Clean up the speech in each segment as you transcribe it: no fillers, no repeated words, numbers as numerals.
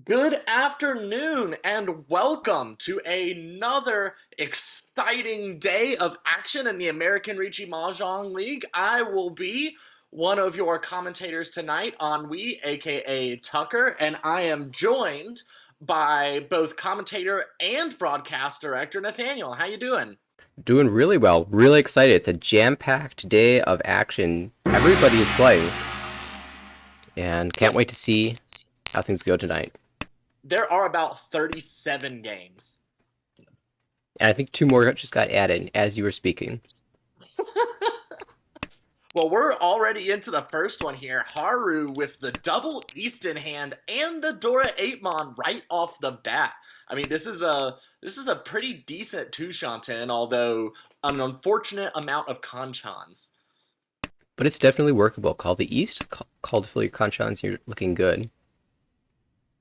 Good afternoon and welcome to another exciting day of action in the American Ricci Mahjong League. I will be one of your commentators tonight, Ennui, aka Tucker, and I am joined by both commentator and broadcast director Nathaniel. How you doing? Doing really well. Really excited. It's a jam-packed day of action. Everybody is playing, and can't wait to see how things go tonight. There are about 37 games. And I think two more just got added as you were speaking. Well, we're already into the first one here. Haru with the double East in hand and the Dora 8mon right off the bat. I mean, this is a pretty decent two shanten, although an unfortunate amount of kanchans. But it's definitely workable. Call the east, call to fill your conchons, you're looking good.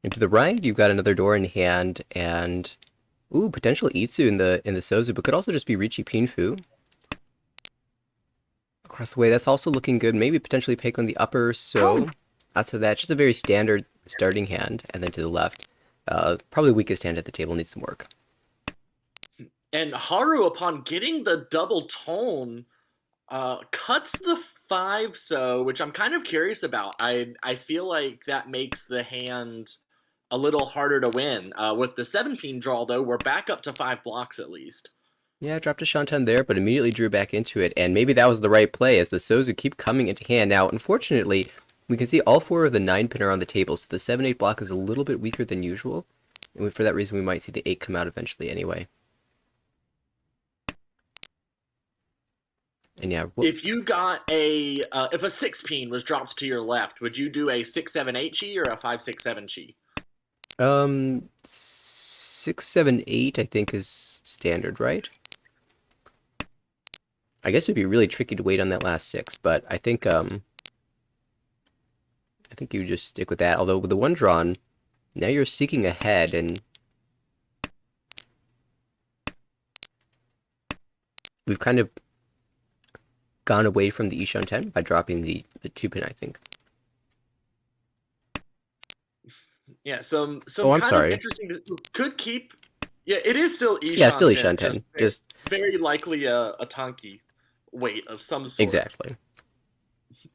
And to the right, you've got another door in hand, and ooh, potential Itsu in the Sozu, but could also just be Ricci Pinfu. Across the way, that's also looking good. Maybe potentially Peik on the upper, so outside of that, just a very standard starting hand, and then to the left, probably weakest hand at the table, needs some work. And Haru, upon getting the double tone, cuts the five so, which I'm kind of curious about. I feel like that makes the hand a little harder to win. With the 7 pin draw, though, we're back up to 5 blocks at least. Yeah, dropped a Shantan there, but immediately drew back into it, and maybe that was the right play, as the Sozu keep coming into hand. Now, unfortunately, we can see all four of the 9 pin are on the table, so the 7-8 block is a little bit weaker than usual, and for that reason we might see the 8 come out eventually anyway. And yeah, If you got if a 6 pin was dropped to your left, would you do a 6-7-8 chi or a 5-6-7 chi? 6, 7, 8 I think is standard, right? I guess it'd be really tricky to wait on that last 6, but I think you just stick with that. Although with the one drawn, now you're seeking ahead, and we've kind of gone away from the Ishan 10 by dropping the 2 pin, I think. Yeah, some Oh, I'm kind of sorry. interesting. Could keep. Yeah, it is still Yeah, still Ishan 10, Ishan just 10. Just very likely a Tanki weight of some sort. exactly.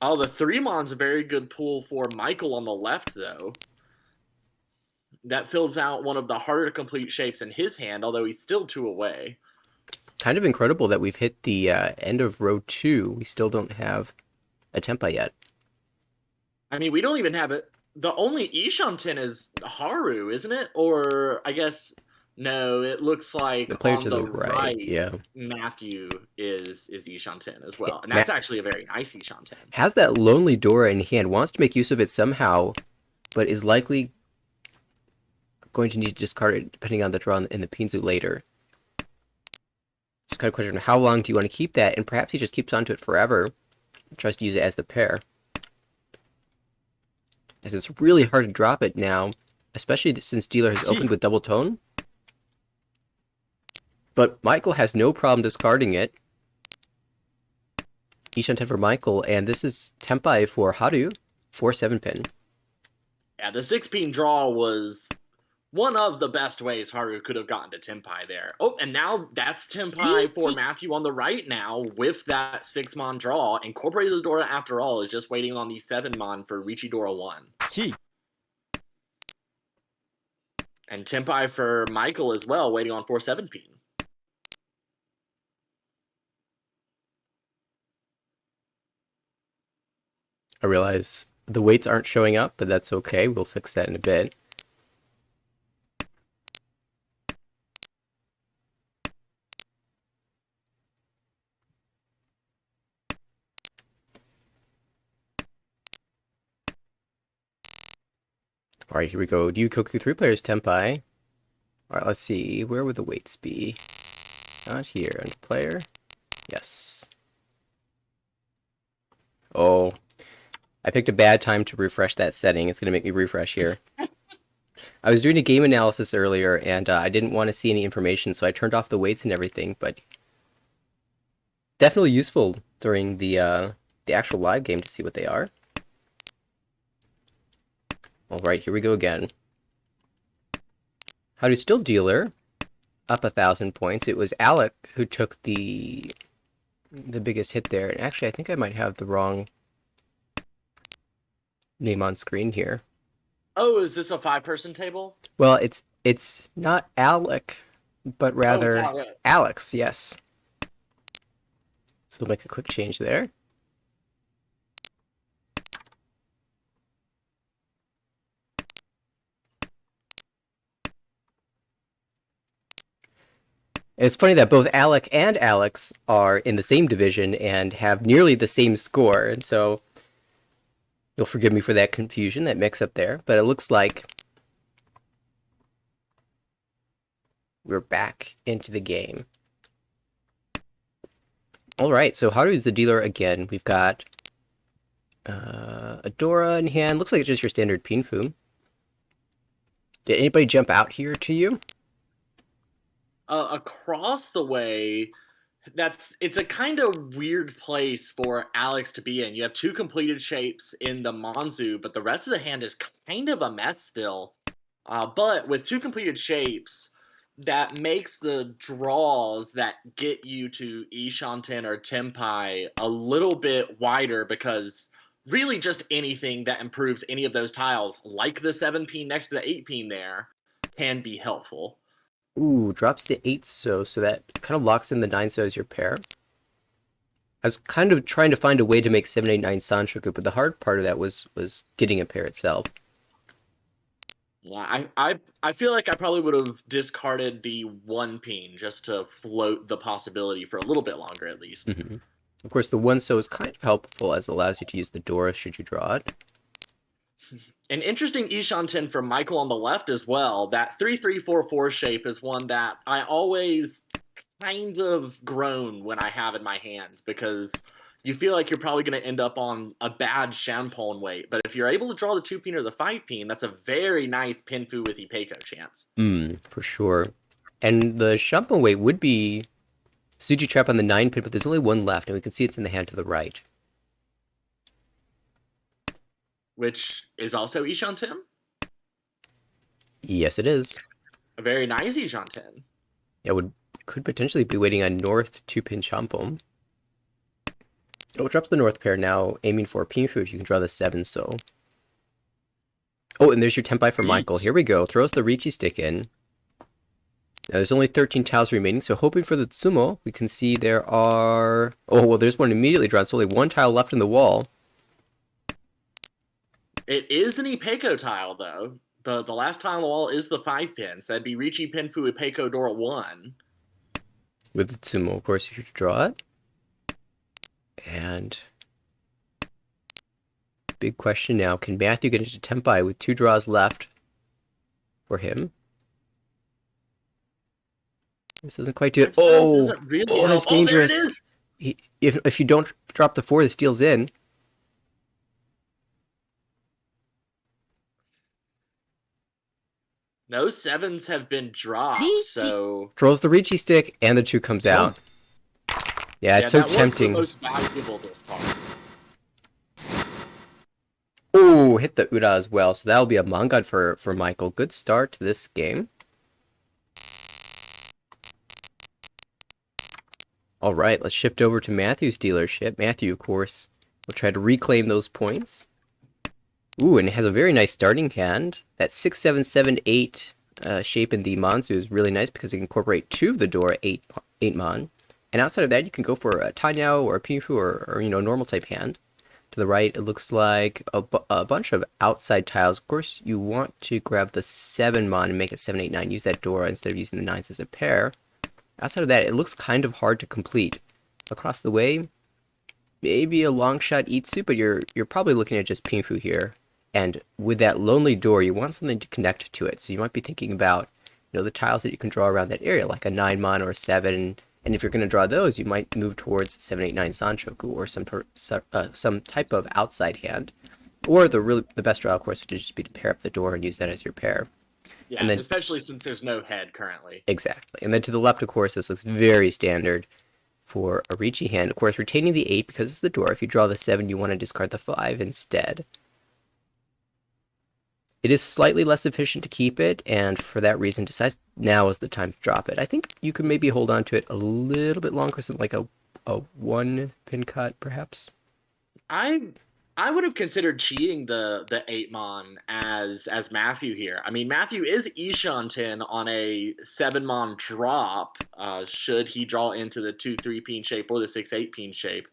Oh, the 3mon's a very good pull for Michael on the left, though. That fills out one of the harder to complete shapes in his hand, although he's still 2 away. Kind of incredible that we've hit the end of row 2. We still don't have a Tempa yet. I mean, we don't even have it. The only Ishanten is Haru, isn't it? Or I guess no. It looks like The player on to the the right, right, yeah. Matthew is Ishanten as Yeah, well, and that's Matt actually a very nice Ishanten. has that lonely Dora in hand, wants to make use of it somehow, but is likely going to need to discard it depending on the draw in the Pinzu later. Just kind of question how long do you want to keep that, and perhaps he just keeps onto it forever, tries to use it as the pair. As it's really hard to drop it now, especially since dealer has opened with double tone. But Michael has no problem discarding it. Ishan 10 for Michael, and this is Tempai for Haru for 7 pin. Yeah, the 6 pin draw was one of the best ways Haru could have gotten to Tempai there. Oh, and now that's Tempai for Matthew on the right now with that 6mon draw. Incorporated the Dora after all is just waiting on the 7mon for Ricci Dora 1. And Tempai for Michael as well, waiting on 4-7 pin. I realize the weights aren't showing up, but that's okay. We'll fix that in a bit. All right, here we go. Ryukoku 3 players Tempai. All right, let's see. Where would the weights be? Not here. Under player. Yes. Oh, I picked a bad time to refresh that setting. It's going to make me refresh here. I was doing a game analysis earlier, and I didn't want to see any information, so I turned off the weights and everything, but definitely useful during the actual live game to see what they are. All right, here we go again. How do still dealer up 1,000 points. It was Alec who took the biggest hit there. And actually, I think I might have the wrong name on screen here. Oh, is this a 5-person table? Well, it's not Alec, but Oh, it's rather Alec. Alex. Yes. So we'll make a quick change there. And it's funny that both Alec and Alex are in the same division and have nearly the same score, and so you'll forgive me for that confusion, that mix-up there. But it looks like we're back into the game. All right, so how is the dealer again? We've got Adora in hand. Looks like it's just your standard Pinfu. Did anybody jump out here to you? Across the way, it's a kind of weird place for Alex to be in. You have 2 completed shapes in the Monzu, but the rest of the hand is kind of a mess still. But with 2 completed shapes, that makes the draws that get you to Ishanten or Tenpai a little bit wider, because really just anything that improves any of those tiles, like the 7 pin next to the 8 pin there, can be helpful. Ooh, drops the 8 so that kind of locks in the 9 so as your pair. I was kind of trying to find a way to make 789 Sanshoku, but the hard part of that was getting a pair itself. Yeah, I feel like I probably would have discarded the 1 pin just to float the possibility for a little bit longer at least. Mm-hmm. Of course, the 1 so is kind of helpful as it allows you to use the Dora should you draw it. An interesting Ishanten from Michael on the left as well. That 3-3-4-4 shape is one that I always kind of groan when I have in my hands, because you feel like you're probably going to end up on a bad Shampon weight. But if you're able to draw the 2 pin or the 5 pin, that's a very nice Pinfu with Ipeco chance. For sure. And the Shampoo weight would be Suji Trap on the 9 pin, but there's only 1 left, and we can see it's in the hand to the right. Which is also Ishanten. Yes, it is. A very nice Ishanten. Yeah, could potentially be waiting on North 2-pin Champom. Oh, it drops the North pair now, aiming for a Pinfu if you can draw the 7 so. Oh, and there's your Tenpai for Michael. Here we go. Throws the Ricci stick in. Now, there's only 13 tiles remaining, so hoping for the Tsumo, we can see there are... Oh, well, there's one immediately drawn, so only 1 tile left in the wall. It is an Ipeco tile, though. The last tile on the wall is the 5 pin, so that'd be Ricci, Pinfu, Ipeco, Dora 1. With the Tsumo, of course, if you draw it. And... big question now, can Matthew get into Tenpai with 2 draws left for him? This doesn't quite do it. Oh, that's dangerous. If you don't drop the 4, the steal's in. No 7s have been dropped, so... Throws the Ricci stick, and the 2 comes out. Yeah, it's so tempting. That was the most valuable discard. Oh, hit the Ura as well, so that'll be a Mangad for Michael. Good start to this game. All right, let's shift over to Matthew's dealership. Matthew, of course, will try to reclaim those points. Ooh, and it has a very nice starting hand. That 6-7-7-8 shape in the Monzu is really nice because it can incorporate 2 of the Dora 8 Mon. And outside of that, you can go for a Tanyao or a Pinfu or normal type hand. To the right, it looks like a bunch of outside tiles. Of course, you want to grab the 7 Mon and make it 7-8-9. Use that Dora instead of using the 9s as a pair. Outside of that, it looks kind of hard to complete. Across the way, maybe a long shot Itsu, but you're probably looking at just Pinfu here. And with that lonely door, you want something to connect to it. So you might be thinking about, the tiles that you can draw around that area, like a 9 Mon or a 7. And if you're going to draw those, you might move towards 7-8-9 Sanshoku or some type of outside hand. Or the best draw, of course, would just be to pair up the door and use that as your pair. Yeah, and then, especially since there's no head currently. Exactly. And then to the left, of course, this looks very standard for a Ricci hand. Of course, retaining the 8 because it's the door. If you draw the 7, you want to discard the 5 instead. It is slightly less efficient to keep it, and for that reason, decides now is the time to drop it. I think you could maybe hold on to it a little bit longer, something like a one pin cut, perhaps. I I would have considered cheating the 8 mon as Matthew here. I mean, Matthew is Ishanten on a 7 mon drop, should he draw into the 2-3 peen shape or the 6-8 peen shape.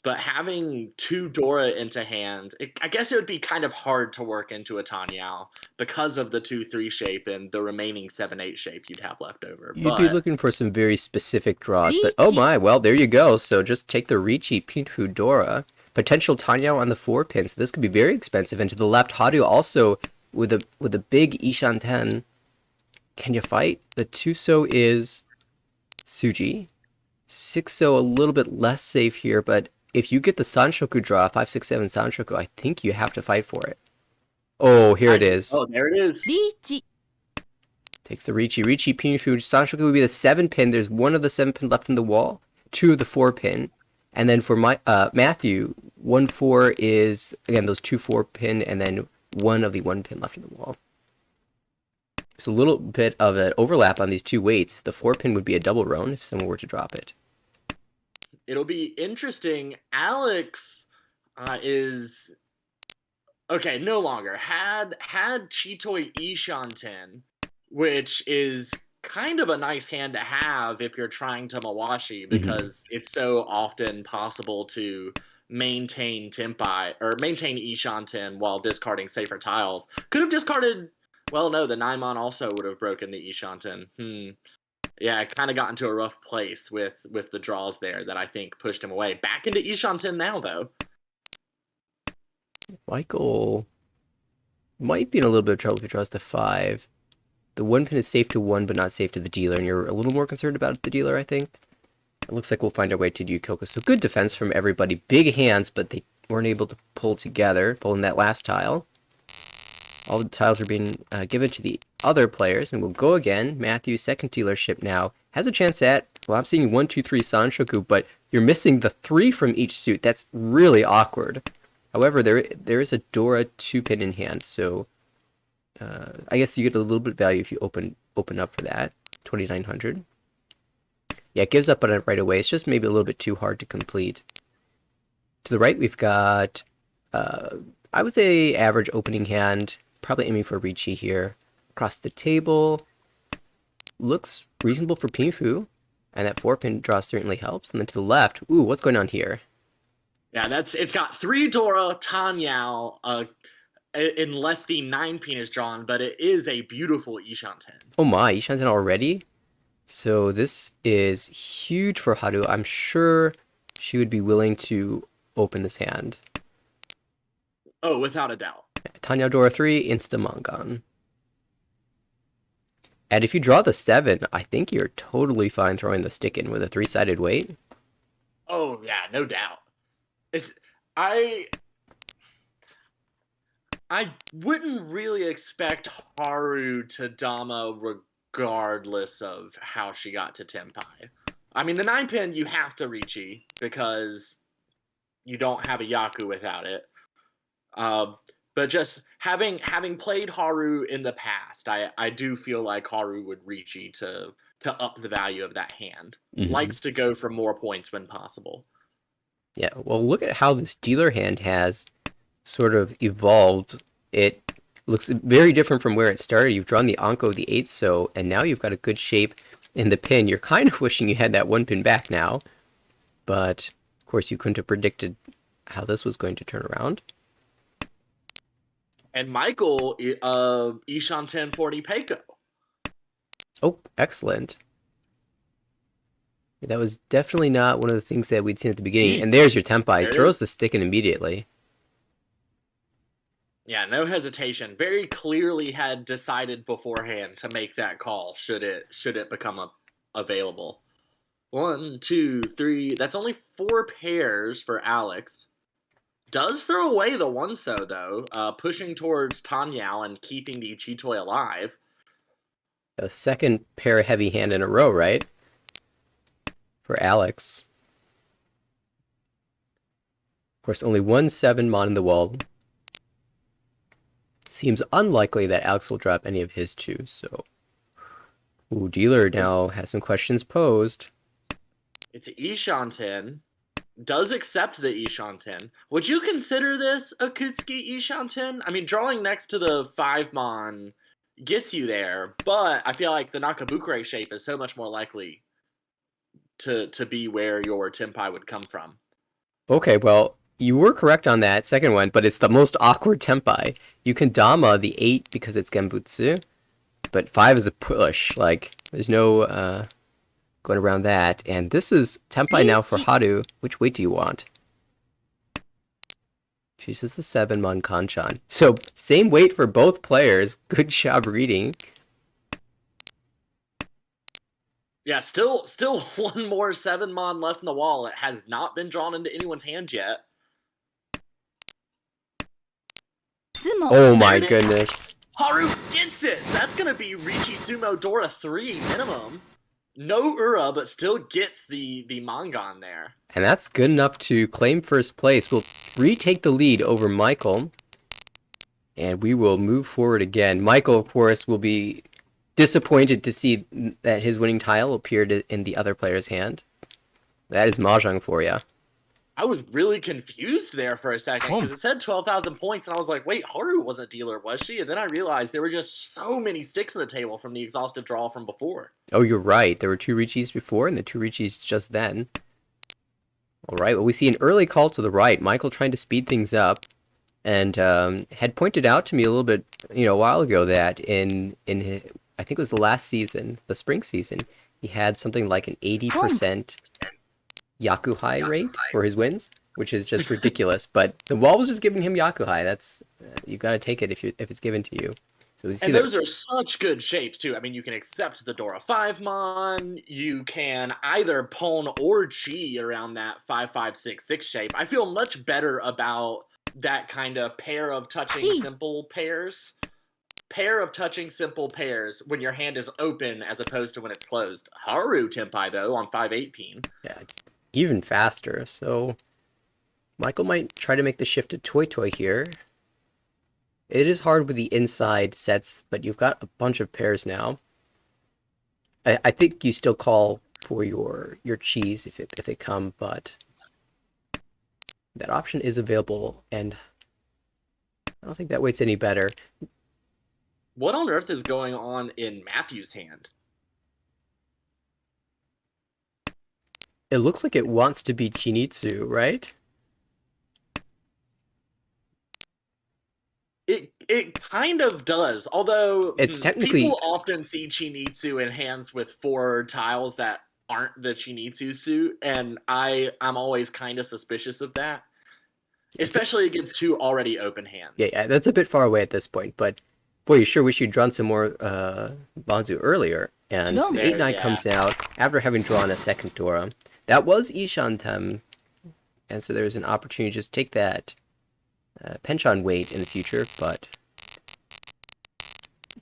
But having two Dora into hand, I guess it would be kind of hard to work into a Tanyao because of the 2-3 shape and the remaining 7-8 shape you'd have left over. You'd be But looking for some very specific draws, but oh my, well, there you go. So just take the Ricci Pinfu Dora. Potential Tanyao on the 4 pin, so this could be very expensive. And to the left, Haru also with a big Ishanten. Can you fight? The Tuso is Suji. 6-0 a little bit less safe here, but if you get the Sanshoku draw, 5-6-7 Sanshoku, I think you have to fight for it. Oh, here it is. Oh, there it is. Takes the Ricci. Ricci Pinfu. Sanshoku would be the 7 pin. There's one of the 7 pin left in the wall, 2 of the 4 pin. And then for my Matthew, 1-4 is, again, those 2 4 pin, and then 1 of the 1 pin left in the wall. So a little bit of an overlap on these 2 weights. The 4 pin would be a double roan if someone were to drop it. It'll be interesting. Alex is okay. No longer had Chitoi Ishanten, which is kind of a nice hand to have if you're trying to Mawashi, because it's so often possible to maintain Tempai or maintain Ishanten while discarding safer tiles. Could have discarded. Well, no, the 9-mon also would have broken the Ishanten. Yeah, it kind of got into a rough place with the draws there that I think pushed him away. Back into Ishanten now, though. Michael might be in a little bit of trouble if he draws the 5. The 1 pin is safe to 1, but not safe to the dealer, and you're a little more concerned about the dealer, I think. It looks like we'll find our way to Ryukoko. So good defense from everybody. Big hands, but they weren't able to pull together, pull in that last tile. All the tiles are being given to the other players, and we'll go again. Matthew's second dealership now has a chance at, well, I'm seeing 1, 2, 3 Sanshoku, but you're missing the 3 from each suit. That's really awkward. However, there is a Dora 2-pin in hand, so I guess you get a little bit of value if you open up for that. 2,900. Yeah, it gives up on it right away. It's just maybe a little bit too hard to complete. To the right, we've got, I would say, average opening hand. Probably aiming for Ricci here. Across the table, looks reasonable for Pinfu, and that 4-pin draw certainly helps. And then to the left, ooh, what's going on here? Yeah, it's got 3 Dora, Tanyao, unless the 9-pin is drawn, but it is a beautiful Ishanten. Oh my, Ishanten already? So this is huge for Haru. I'm sure she would be willing to open this hand. Oh, without a doubt. Tanyao Dora 3, Insta-Mangan. And if you draw the 7, I think you're totally fine throwing the stick in with a 3-sided weight. Oh, yeah, no doubt. I wouldn't really expect Haru to Dama regardless of how she got to Tempai. I mean, the 9-pin, you have to Ricci because you don't have a Yaku without it. But just having played Haru in the past, I do feel like Haru would Ricci to up the value of that hand. Likes to go for more points when possible. Yeah, well, look at how this dealer hand has sort of evolved. It looks very different from where it started. You've drawn the Anko, the 8-so, and now you've got a good shape in the pin. You're kind of wishing you had that 1 pin back now, but of course you couldn't have predicted how this was going to turn around. And Michael, Ishanten 40 Peiko. Oh, excellent. That was definitely not one of the things that we'd seen at the beginning. And there's your Tempai. Throws the stick in immediately. Yeah, no hesitation. Very clearly had decided beforehand to make that call should it become available. 1, 2, 3. That's only 4 pairs for Alex. Does throw away the 1-so, though, pushing towards Tanyao and keeping the Chitoi alive. A second pair of heavy hand in a row, right? For Alex. Of course, only 1 7-mon in the wall. Seems unlikely that Alex will drop any of his two, so... Ooh, dealer It's, now has some questions posed. it's Ishanten. Does accept the Ishanten. Would you consider this a Kutsuki Ishanten? I mean, drawing next to the 5-mon gets you there, but I feel like the Nakabukure shape is so much more likely to be where your Tenpai would come from. Okay, well, you were correct on that second one, but it's the most awkward Tenpai. You can Dama the 8 because it's Genbutsu, but 5 is a push. Like, there's no going around that. And this is Tenpai now for Haru. Which weight do you want? She says the 7-mon Kanchan. So, same weight for both players. Good job reading. Yeah, still one more 7-mon left in the wall. It has not been drawn into anyone's hand yet. Oh my goodness. Haru gets it! So that's going to be Riichi Sumo Dora 3 minimum. No Ura, but still gets the Mangan there. And that's good enough to claim first place. We'll retake the lead over Michael. And we will move forward again. Michael, of course, will be disappointed to see that his winning tile appeared in the other player's hand. That is Mahjong for you. I was really confused there for a second because it said 12,000 points, and I was like, wait, Haru wasn't dealer, was she? And then I realized there were just so many sticks on the table from the exhaustive draw from before. Oh, you're right. There were 2 Riichis before and the 2 Riichis just then. All right, well, we see an early call to the right. Michael trying to speed things up. And had pointed out to me a little bit, a while ago that in his, I think it was the last season, the spring season, he had something like an 80% Yakuhai rate for his wins, which is just ridiculous. But the wall was just giving him Yakuhai. That's you got to take it if it's given to you. So we see and those are such good shapes too. I mean, you can accept the Dora 5-mon. You can either Pon or Chi around that 5-5-6-6 shape. I feel much better about that kind of pair of touching simple pairs. Pair of touching simple pairs when your hand is open as opposed to when it's closed. Haru Tenpai though on 5-8 peen. Yeah, even faster. So Michael might try to make the shift to Toy Toy here. It is hard with the inside sets, but you've got a bunch of pairs now. I think you still call for your cheese if they come, but that option is available, and I don't think that weight's any better. What on earth is going on in Matthew's hand? It looks like it wants to be Chinitsu, right? It kind of does, although it's technically people often see Chinitsu in hands with 4 tiles that aren't the Chinitsu suit, and I'm always kind of suspicious of that, especially against 2 already open hands. Yeah, that's a bit far away at this point, but boy, you sure wish you'd drawn some more Banzu earlier. And 8-9 comes out after having drawn a second Dora. That was Ishanten, and so there's an opportunity to just take that Penchon weight in the future, but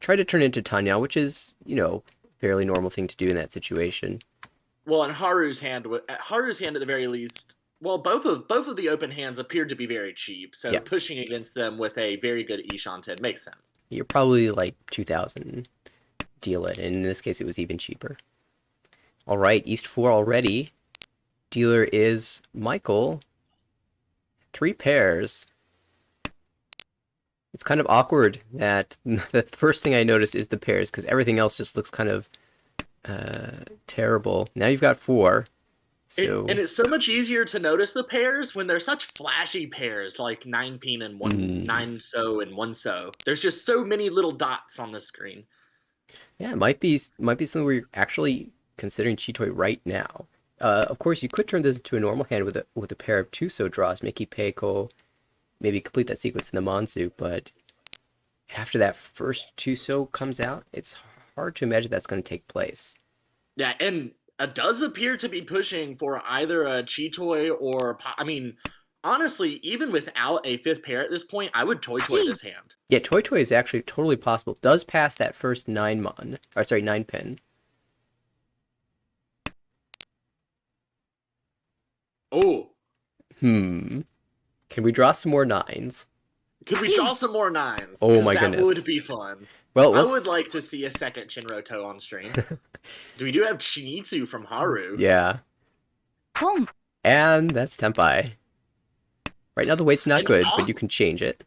try to turn it into Tanya, which is, fairly normal thing to do in that situation. Well, and Haru's hand at the very least, well, both of the open hands appeared to be very cheap, so pushing against them with a very good Ishanten makes sense. You're probably like 2,000 deal it, and in this case it was even cheaper. All right, East 4 already. Dealer is Michael. 3 pairs. It's kind of awkward that the first thing I notice is the pairs, because everything else just looks kind of terrible. Now you've got 4. So... and it's so much easier to notice the pairs when they're such flashy pairs, like 9 peen and 9 so and 1 so. There's just so many little dots on the screen. Yeah, it might be something where you're actually considering Chitoi right now. Of course, you could turn this into a normal hand with a pair of 2 so draws, Miki Peiko, maybe complete that sequence in the Manzu, but after that first 2 so comes out, it's hard to imagine that's going to take place. Yeah, and it does appear to be pushing for either a Chitoi or... I mean, honestly, even without a 5th pair at this point, I would Toy Toy this hand. Yeah, Toy Toy is actually totally possible. Does pass that first 9 pin. Oh. Can we draw some more 9s? Could we draw some more nines? Oh Because my that would goodness. be fun. Well, I would let's. like to see a second Shinroto on stream. We do have Shinizu from Haru. Yeah. And that's Tempai. Right now the weight's not An, good, but au- you can change it.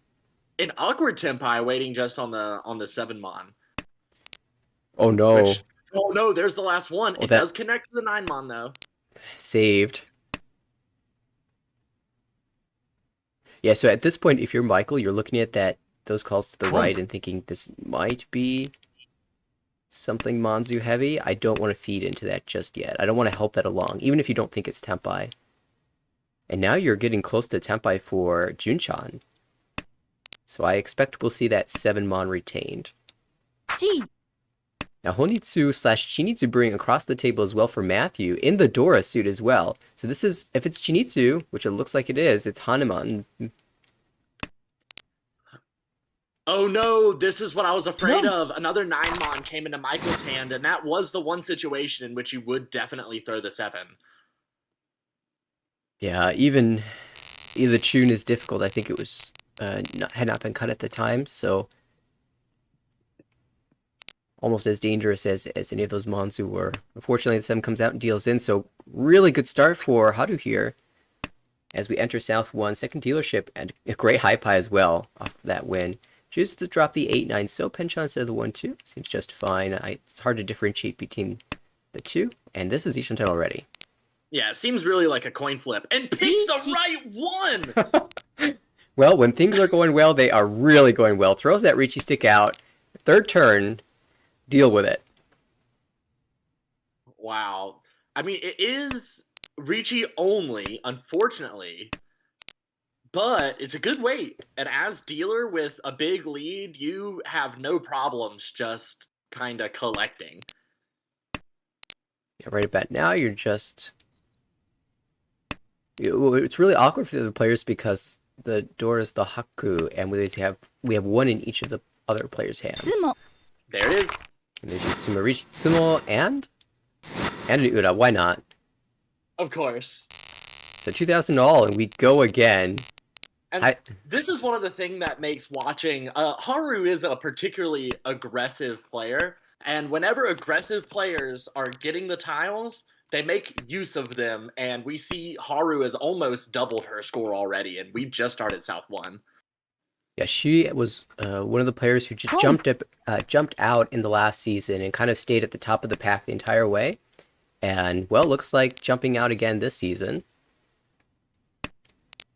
an awkward Tenpai waiting just on the 7 mon. Oh no. Which, oh no, there's the last one. Oh, It that- does connect to the 9 mon though. Saved. Yeah, so at this point, if you're Michael, you're looking at those calls to the right and thinking this might be something Monzu heavy. I don't want to feed into that just yet. I don't want to help that along, even if you don't think it's Tempai. And now you're getting close to Tempai for Junchan. So I expect we'll see that 7 mon retained. Now Honitsu/Chinitsu Brewing across the table as well for Matthew in the Dora suit as well. So this is, if it's Chinitsu, which it looks like it is, it's Hanuman. Oh no, this is what I was afraid of. Another 9 mon came into Michael's hand, and that was the one situation in which you would definitely throw the 7. Yeah, even the tune is difficult. I think it was had not been cut at the time, so almost as dangerous as any of those Monzu were. Unfortunately, the 7 comes out and deals in, so really good start for Haru here as we enter South 1, second dealership, and a great high pie as well off that win. Chooses to drop the 8-9, so Penchon instead of the 1-2. Seems just fine. It's hard to differentiate between the two, and this is Ishanten already. Yeah, it seems really like a coin flip. And pick the right one! Well, when things are going well, they are really going well. Throws that Ricci stick out. Third turn, deal with it. Wow. I mean, it is Ricci only, unfortunately. But it's a good weight. And as dealer with a big lead, you have no problems just kind of collecting. Yeah, right about now, you're just... It's really awkward for the other players because the door is the Haku, and we have one in each of the other players' hands. There it is. And there's Sumo Ricci, Sumo, and an Ura. Why not? Of course. So 2,000 all, and we go again. And this is one of the things that makes watching... Haru is a particularly aggressive player, and whenever aggressive players are getting the tiles, they make use of them, and we see Haru has almost doubled her score already, and we just started South 1. Yeah, she was one of the players who just jumped out in the last season and kind of stayed at the top of the pack the entire way. And, well, looks like jumping out again this season.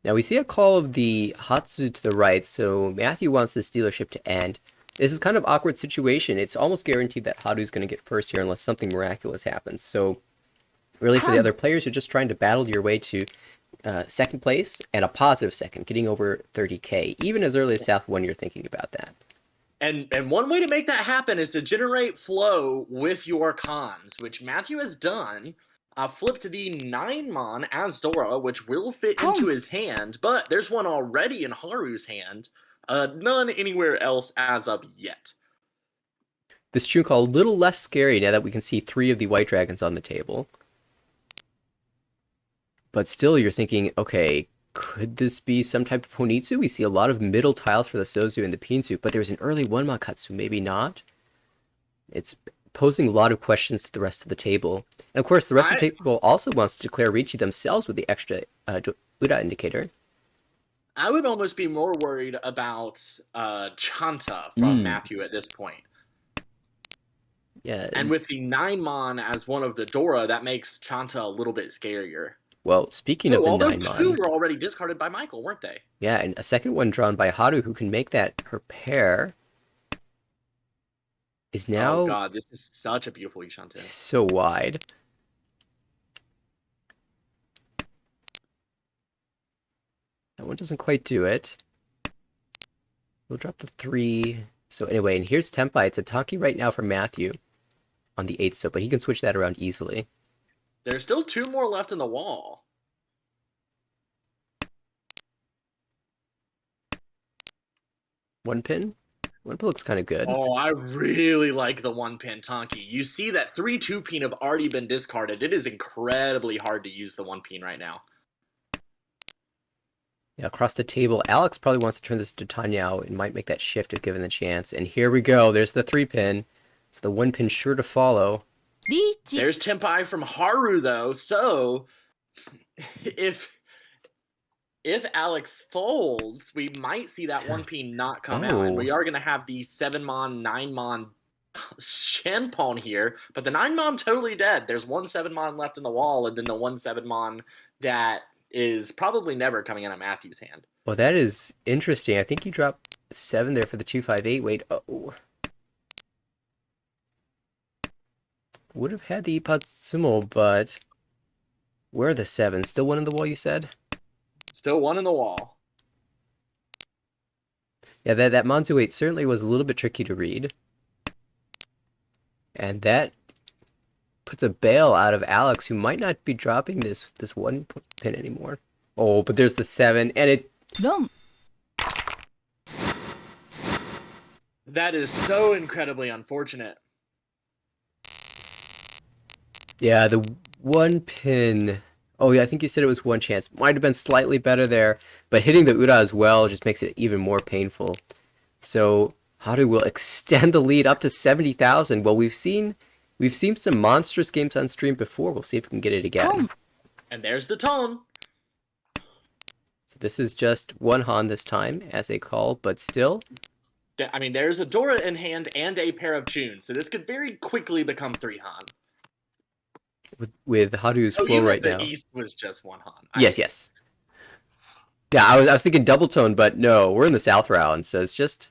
Now, we see a call of the Hatsu to the right, so Matthew wants this dealership to end. This is kind of awkward situation. It's almost guaranteed that Haru's going to get first here unless something miraculous happens. So, really, for the other players, you're just trying to battle your way to second place and a positive second, getting over 30k. Even as early as South 1, you're thinking about that. And one way to make that happen is to generate flow with your cons, which Matthew has done. Flip to the 9 mon as Dora, which will fit into his hand, but there's one already in Haru's hand. None anywhere else as of yet. This tune call a little less scary now that we can see 3 of the white dragons on the table. But still, you're thinking, okay, could this be some type of Honitsu? We see a lot of middle tiles for the Sozu and the Pinsu, but there's an early 1-Makatsu, maybe not? It's posing a lot of questions to the rest of the table. And of course, the rest of the table also wants to declare Ricci themselves with the extra Ura indicator. I would almost be more worried about Chanta from Matthew at this point. Yeah. And with the 9 mon as one of the Dora, that makes Chanta a little bit scarier. Well, speaking of the 9 mon... 2 were already discarded by Michael, weren't they? Yeah, and a second one drawn by Haru, who can make that her pair, is now... Oh god, this is such a beautiful Ishanten. So wide. That one doesn't quite do it. We'll drop the 3. So anyway, and here's Tempai. It's a Taki right now for Matthew on the 8th, so but he can switch that around easily. There's still 2 more left in the wall. One pin? One pin looks kind of good. Oh, I really like the 1-pin Tonki. You see that 3 2-pin have already been discarded. It is incredibly hard to use the 1-pin right now. Yeah, across the table, Alex probably wants to turn this to Tanya and might make that shift if given the chance. And here we go. There's the 3-pin. It's the 1-pin sure to follow. There's Tempai from Haru though, so if Alex folds, we might see that 1P not come out, and we are going to have the 7-mon, 9-mon Shenpon here, but the 9-mon totally dead. There's one 7-mon left in the wall, and then the one 7-mon that is probably never coming out of Matthew's hand. Well, that is interesting. I think you dropped 7 there for the 258. Wait, oh. Would have had the Ipatsumo, but where are the 7s? Still one in the wall, you said? Still one in the wall. Yeah, that Manzu 8 certainly was a little bit tricky to read. And that puts a bail out of Alex, who might not be dropping this 1-pin anymore. Oh, but there's the 7, and it... That is so incredibly unfortunate. Yeah, the 1-pin... Oh, yeah, I think you said it was one chance. Might have been slightly better there, but hitting the Ura as well just makes it even more painful. So Haru will extend the lead up to 70,000. Well, we've seen some monstrous games on stream before. We'll see if we can get it again. And there's the tone. So this is just one Han this time as a call, but still. I mean, there's a Dora in hand and a pair of tunes, so this could very quickly become 3 Han. With Haru's flow right now. The East was just 1 Han. Yes. Yeah, I was thinking double tone, but no, we're in the South round, so it's just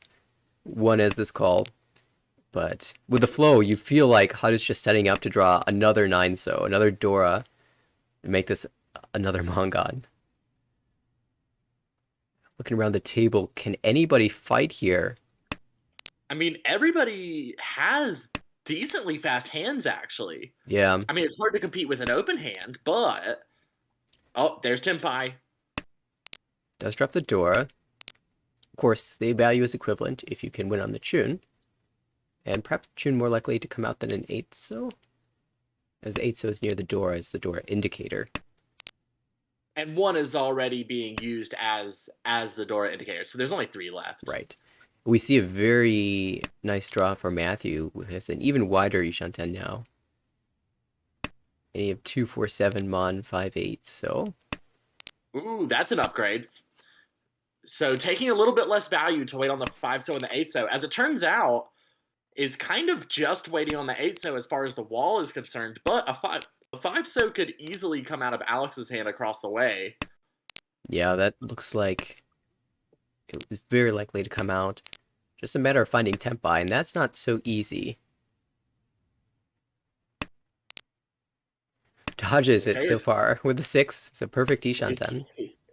one as this call. But with the flow, you feel like Haru's just setting up to draw another 9-so, another Dora, to make this another Mongon. Looking around the table, can anybody fight here? I mean, everybody has decently fast hands, actually. Yeah. I mean, it's hard to compete with an open hand, but... Oh, there's Tempai. Does drop the Dora. Of course, the value is equivalent if you can win on the Chun. And perhaps Chun more likely to come out than an 8-so, as the 8-so is near the Dora as the Dora indicator. And 1 is already being used as the Dora indicator, so there's only 3 left. Right. We see a very nice draw for Matthew, who has an even wider Ishanten now. And you have 2, 4, 7, Mon, 5, 8, so... Ooh, that's an upgrade. So taking a little bit less value to wait on the 5-so and the 8-so, as it turns out, is kind of just waiting on the 8-so as far as the wall is concerned, but a 5-so could easily come out of Alex's hand across the way. Yeah, that looks like it was very likely to come out. Just a matter of finding Tempai, and that's not so easy. Dodges it so far with the 6. It's a perfect Ishanten.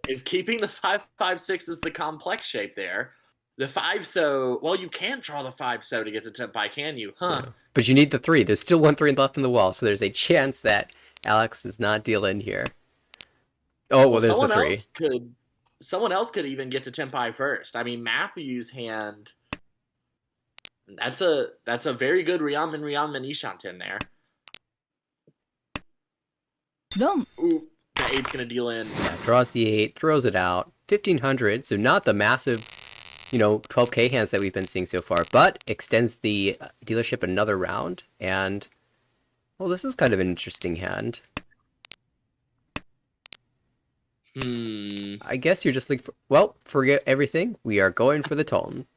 Is keeping the 5-5-6 as the complex shape there. The 5-so, well, you can't draw the 5-so to get to Tempai, can you? Huh. Yeah. But you need the 3. There's still 1 3 left in the wall, so there's a chance that Alex does not deal in here. Oh, well, there's the 3. Someone else could even get to Tempai first. I mean, Matthew's hand... That's a very good Ryanman Ishanten there. Ooh, the 8's going to deal in. Yeah, draws the 8, throws it out. 1,500, so not the massive, 12k hands that we've been seeing so far, but extends the dealership another round, and, well, this is kind of an interesting hand. I guess you're just like, well, forget everything. We are going for the tone.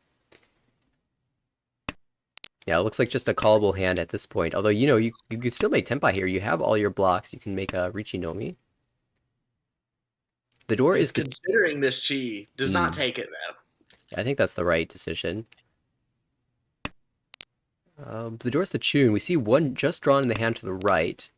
Yeah, it looks like just a callable hand at this point. Although, you could still make Tempai here. You have all your blocks. You can make a Richinomi. The door is... Considering this chi, does not take it, though. I think that's the right decision. The door's the Chun. We see 1 just drawn in the hand to the right.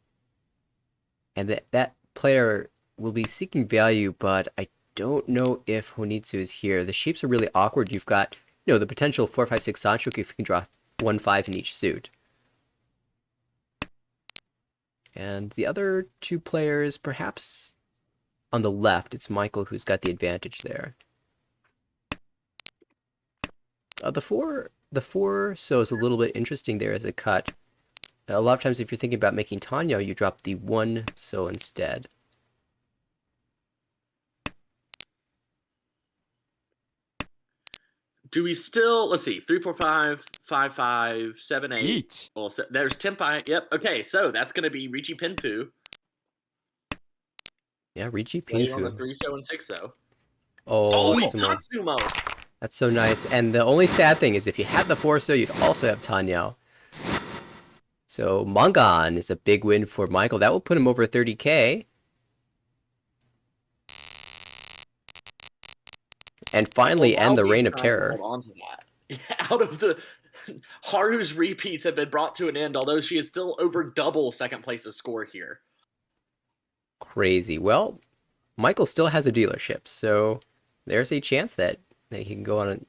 And that player will be seeking value, but I don't know if Honitsu is here. The shapes are really awkward. You've got, the potential 4, 5, 6 Sanchoku if you can draw 1, 5 in each suit. And the other 2 players, perhaps on the left, it's Michael who's got the advantage there. The 4-so is a little bit interesting there as a cut. A lot of times if you're thinking about making Tanya, you drop the 1-so instead. Do we still, let's see, 3, 4, 5, 5, 5, 7, 8. Each. Well, so there's Tempai. Yep. Okay, so that's going to be Riichi Pinpu. Yeah, Riichi Waiting on the Pinfu. 3, so, and 6, so. Oh, Oh, Sumo. Tatsumo. That's so nice. And the only sad thing is if you had the 4-so, you'd also have Tanyao. So Mongan is a big win for Michael. That will put him over 30k. And finally end the reign of terror. Hold on to that. Out of the Haru's repeats have been brought to an end, although she is still over double second place's score here. Crazy. Well, Michael still has a dealership, so there's a chance that he can go on an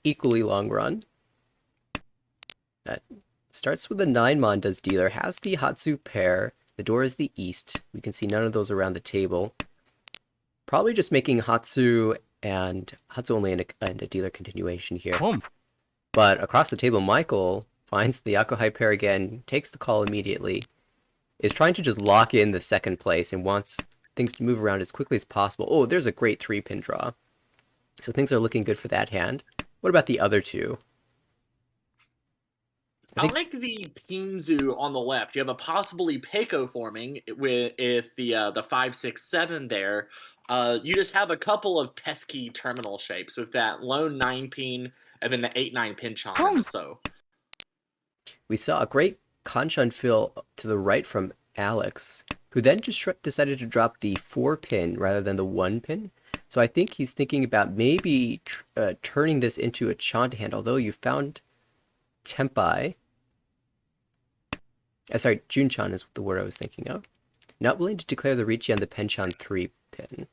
equally long run. That starts with the 9-mon does dealer, has the Hatsu pair. The door is the east. We can see none of those around the table. Probably just making Hatsu and Hatsu only and a dealer continuation here. Boom. But across the table, Michael finds the Yakuhai pair again, takes the call immediately, is trying to just lock in the second place and wants things to move around as quickly as possible. Oh, there's a great 3-pin draw. So things are looking good for that hand. What about the other two? I like the Pinzu on the left. You have a possibly Peiko forming with the 5, 6, 7 there. You just have a couple of pesky terminal shapes with that lone 9-pin and then the 8, 9 Pinchon. So we saw a great Kanchan fill to the right from Alex, who then just decided to drop the 4-pin rather than the 1-pin. So I think he's thinking about maybe turning this into a Chant hand, although you found Tempai. Sorry, Junchan is the word I was thinking of. Not willing to declare the Riichi on the Penchan 3-pin.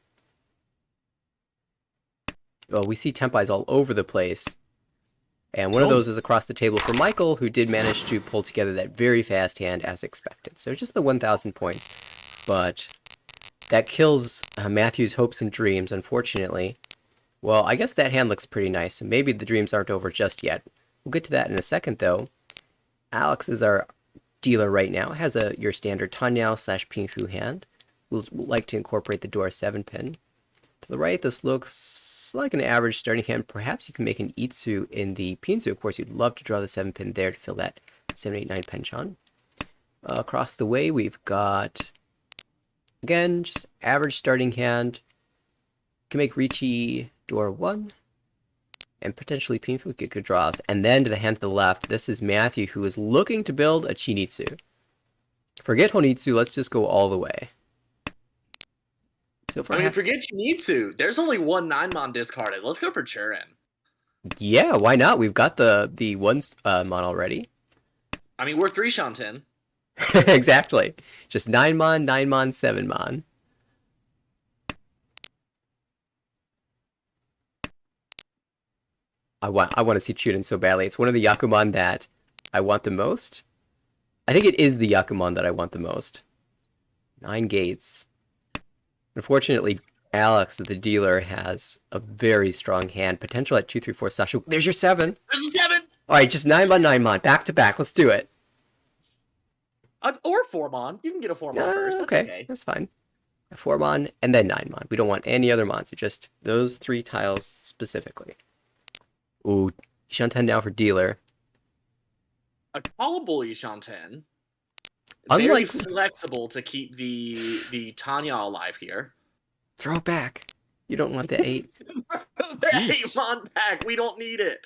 Well, we see Tempais all over the place. And one of those is across the table for Michael, who did manage to pull together that very fast hand as expected. So just the 1,000 points. But that kills Matthew's hopes and dreams, unfortunately. Well, I guess that hand looks pretty nice, so maybe the dreams aren't over just yet. We'll get to that in a second, though. Alex is our dealer right now, has your standard Tanyao / Pinfu hand. We'll like to incorporate the door 7-pin. To the right, this looks like an average starting hand. Perhaps you can make an Itsu in the Pinzu. Of course, you'd love to draw the 7-pin there to fill that 7, 8, 9 Penchon. Across the way, we've got, again, just average starting hand. You can make Riichi door 1. And potentially Pinfu get good draws. And then to the hand to the left, this is Matthew, who is looking to build a Chinitsu. Forget Honitsu, let's just go all the way. So forget Chinitsu. There's only one 9-mon discarded. Let's go for Churin. Yeah, why not? We've got the 1-mon already. I mean, we're 3 Shanten. Exactly. Just 9-mon, 9-mon, 7-mon. I want to see Churin so badly. It's one of the Yakuman that I want the most. I think it is the Yakuman that I want the most. 9 gates. Unfortunately, Alex, the dealer, has a very strong hand. Potential at 2, 3, 4 Sashu. There's your 7. There's 7. All right, just 9-mon, 9-mon. Back to back. Let's do it. Or 4-mon. You can get a 4-mon first. That's okay. That's fine. A 4-mon and then 9-mon. We don't want any other mons. Just those 3 tiles specifically. Ooh, Ishanten now for dealer. A callable Ishanten. Unlike... Very flexible to keep the Tanya alive here. Throw it back. You don't want the 8. The 8-mon back. We don't need it.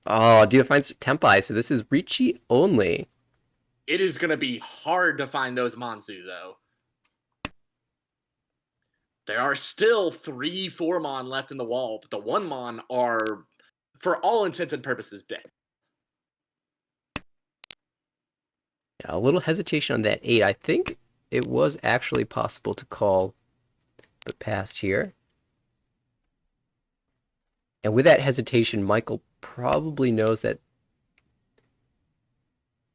Oh, dealer finds Tempai, so this is Riichi only. It is going to be hard to find those Monzu, though. There are still 3 4-mon left in the wall, but the 1-mon are, for all intents and purposes, dead. Yeah, a little hesitation on that 8. I think it was actually possible to call, but passed here. And with that hesitation, Michael probably knows that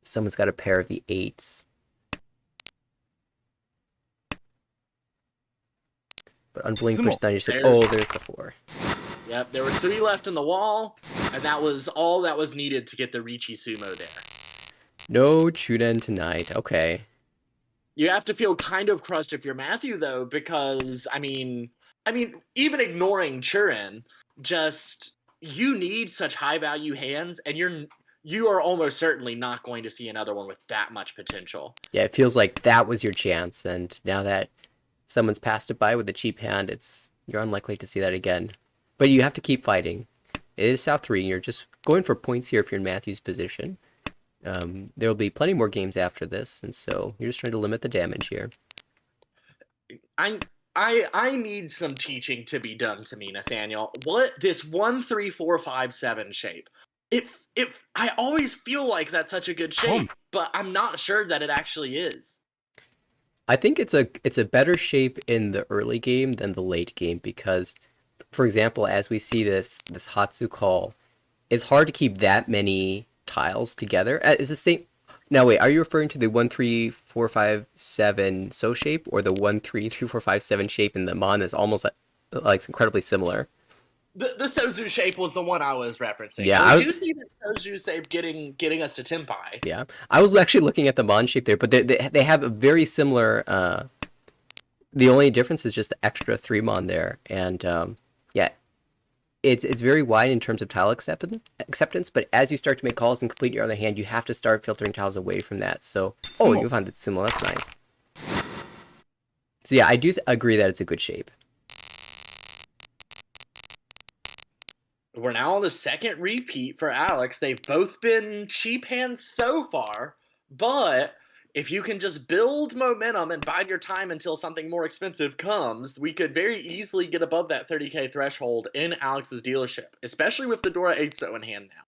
someone's got a pair of the 8s. But unblinked 96. Oh, there's the 4. Yep, there were 3 left in the wall, and that was all that was needed to get the Riichi Sumo there. No Churen tonight. Okay. You have to feel kind of crushed if you're Matthew, though, because, I mean, even ignoring Churen, just, you need such high value hands, and you are almost certainly not going to see another one with that much potential. Yeah, it feels like that was your chance, and now that someone's passed it by with a cheap hand, you're unlikely to see that again. But you have to keep fighting. It is South 3, and you're just going for points here if you're in Matthew's position. There will be plenty more games after this, and so you're just trying to limit the damage here. I I need some teaching to be done to me, Nathaniel. What this 1 3 4 5 7 shape? It I always feel like that's such a good shape, but I'm not sure that it actually is. I think it's a better shape in the early game than the late game because, for example, as we see this Hatsu call, it's hard to keep that many tiles together. Is the same? Now wait, are you referring to the 1 3 4 5 7 so shape or the 1 3 3 4 5 7 shape in the Mon that's almost like incredibly similar? The Sozu shape was the one I was referencing. Yeah, I do see the Sozu shape getting us to Tenpai. Yeah, I was actually looking at the Mon shape there, but they have a very similar. The only difference is just the extra 3 Mon there, and yeah, it's very wide in terms of tile acceptance. But as you start to make calls and complete your other hand, you have to start filtering tiles away from that. So you found it similar. That's nice. So yeah, I do agree that it's a good shape. We're now on the second repeat for Alex. They've both been cheap hands so far, but if you can just build momentum and bide your time until something more expensive comes, we could very easily get above that 30k threshold in Alex's dealership, especially with the Dora 8-0 in hand now.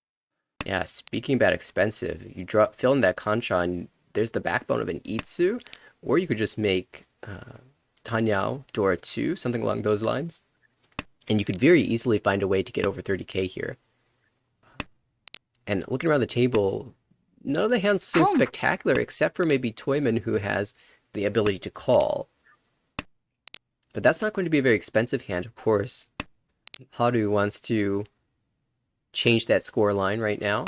Yeah, speaking about expensive, you fill in that Kanchan, there's the backbone of an Itsu, or you could just make Tanyao Dora 2, something along those lines. And you could very easily find a way to get over 30k here. And looking around the table, none of the hands seem spectacular, except for maybe Toyman, who has the ability to call. But that's not going to be a very expensive hand, of course. Haru wants to change that score line right now.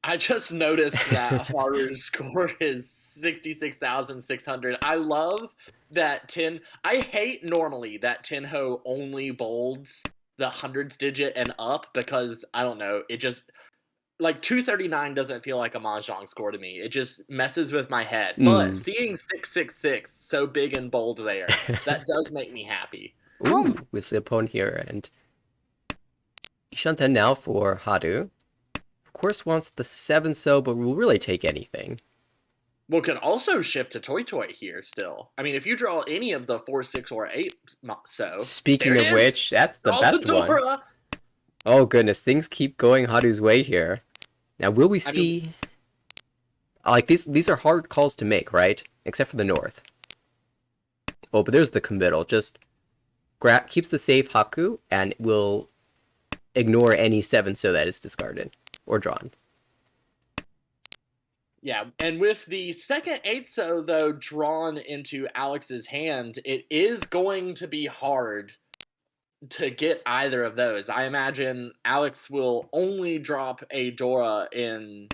I just noticed that Haru's score is 66,600. I love that I hate normally that Tenho only bolds the hundreds digit and up because I don't know, it just like 239 doesn't feel like a mahjong score to me. It just messes with my head. But seeing 666 so big and bold there, that does make me happy. Ooh, with the opponent here, and Ishanten now for Haru. Of course wants the 7 so, but will really take anything. Well, can also shift to Toy Toy here still. I mean, if you draw any of the 4, 6, or 8 so... Speaking of which, that's the best one. Oh goodness, things keep going Haru's way here. Now, will we see... like, these are hard calls to make, right? Except for the north. Oh, but there's the committal. Just keeps the safe Haku, and will ignore any 7 so that is discarded or drawn. Yeah, and with the second 8-so, though, drawn into Alex's hand, it is going to be hard to get either of those. I imagine Alex will only drop a Dora in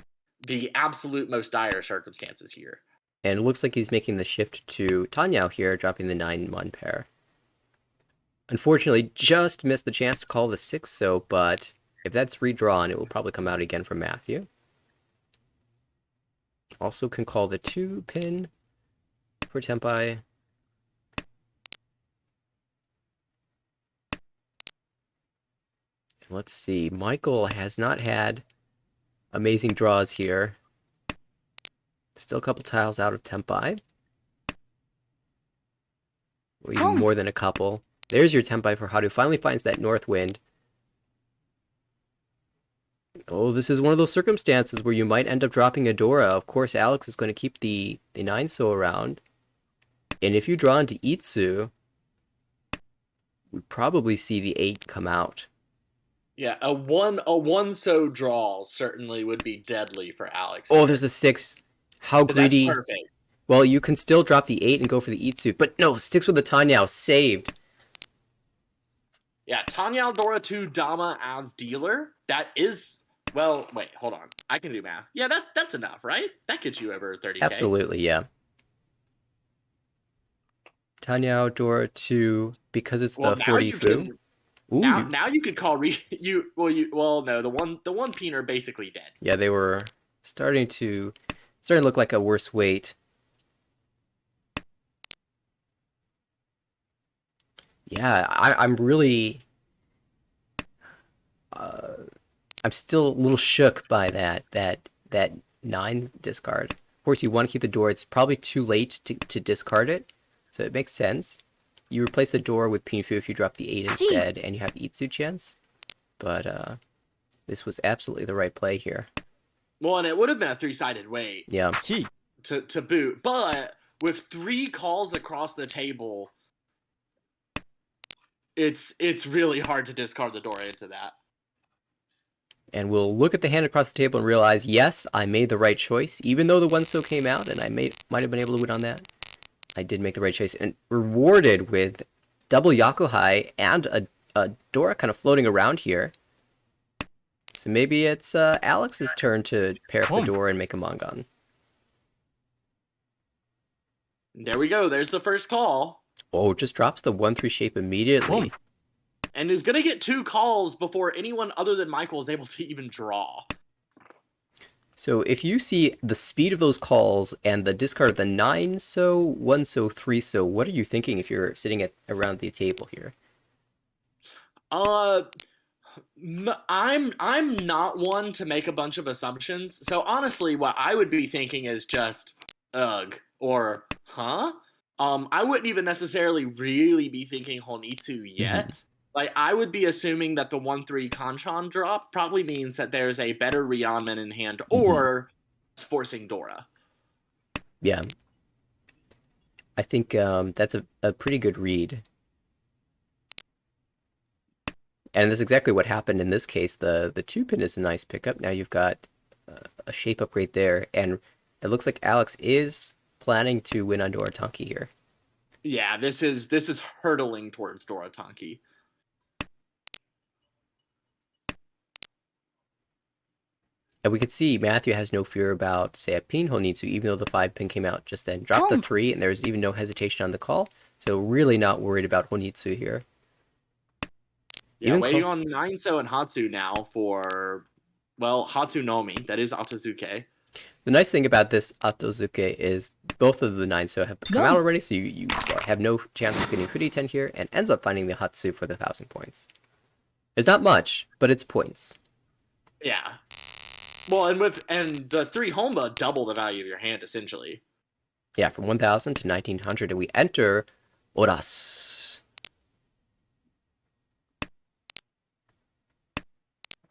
the absolute most dire circumstances here. And it looks like he's making the shift to Tanyao here, dropping the 9-1 pair. Unfortunately, just missed the chance to call the 6 so, but if that's redrawn, it will probably come out again from Matthew. Also can call the 2 pin for Tenpai. Let's see. Michael has not had amazing draws here. Still a couple tiles out of Tenpai. Or even more than a couple. There's your Tenpai for Haru. Finally finds that north wind. Oh, this is one of those circumstances where you might end up dropping a Dora. Of course, Alex is going to keep the 9 so around. And if you draw into Itsu, we'd probably see the 8 come out. Yeah, a one so draw certainly would be deadly for Alex. Oh, there's a 6. How greedy. That's perfect. Well, you can still drop the 8 and go for the Itsu, but no, sticks with the Tanyao. Saved. Yeah, Tanyao Dora 2 Dama as dealer. That is... Well, wait, hold on. I can do math. Yeah, that's enough, right? That gets you over 30k. Absolutely, yeah. Tanya Dora to because it's Well, the now 40 you fu. can Ooh, now you could call well no, the one peen are basically dead. yeah, they were starting to look like a worse weight. Yeah, I'm really uh, I'm still a little shook by that 9 discard. Of course, you want to keep the door. It's probably too late to discard it, so it makes sense. You replace the door with Pinfu if you drop the 8 instead, and you have Itsu chance. But this was absolutely the right play here. Well, and it would have been a three-sided weight Yeah, to boot, but with 3 calls across the table, it's really hard to discard the door into that. and we'll look at the hand across the table and realize, yes, I made the right choice. Even though the one so came out, and I might have been able to win on that, I did make the right choice, and rewarded with double Yakuhai and a Dora kind of floating around here. So maybe it's Alex's turn to pair up the door and make a Mongon. There we go. There's the first call. Oh, just drops the 1-3 shape immediately. And is going to get 2 calls before anyone other than Michael is able to even draw. So if you see the speed of those calls and the discard of the 9 so, 1 so, 3 so, what are you thinking if you're sitting around the table here? I'm not one to make a bunch of assumptions. So honestly, what I would be thinking is just ugh or huh? I wouldn't even necessarily really be thinking Honitsu yet. Like I would be assuming that the 1-3 Kanchan drop probably means that there's a better Rionman in hand or forcing Dora. Yeah. I think that's a pretty good read. And that's exactly what happened in this case. The 2-pin is a nice pickup. Now you've got a shape upgrade there. And it looks like Alex is planning to win on Dora Tonki here. Yeah, this is hurtling towards Dora Tonki. And we could see Matthew has no fear about, say, a pin Honitsu, even though the 5-pin came out just then. Dropped the 3, and there's even no hesitation on the call. So really not worried about Honitsu here. Yeah, even waiting on 9-so and Hatsu now for, well, Hatsunomi. That is Atazuke. The nice thing about this Atazuke is both of the 9-so have come out already, so you have no chance of getting Furiten here, and ends up finding the Hatsu for the 1,000 points. It's not much, but it's points. Yeah. Well, and the 3 Honba double the value of your hand, essentially. Yeah, from 1,000 to 1,900, and we enter Oras.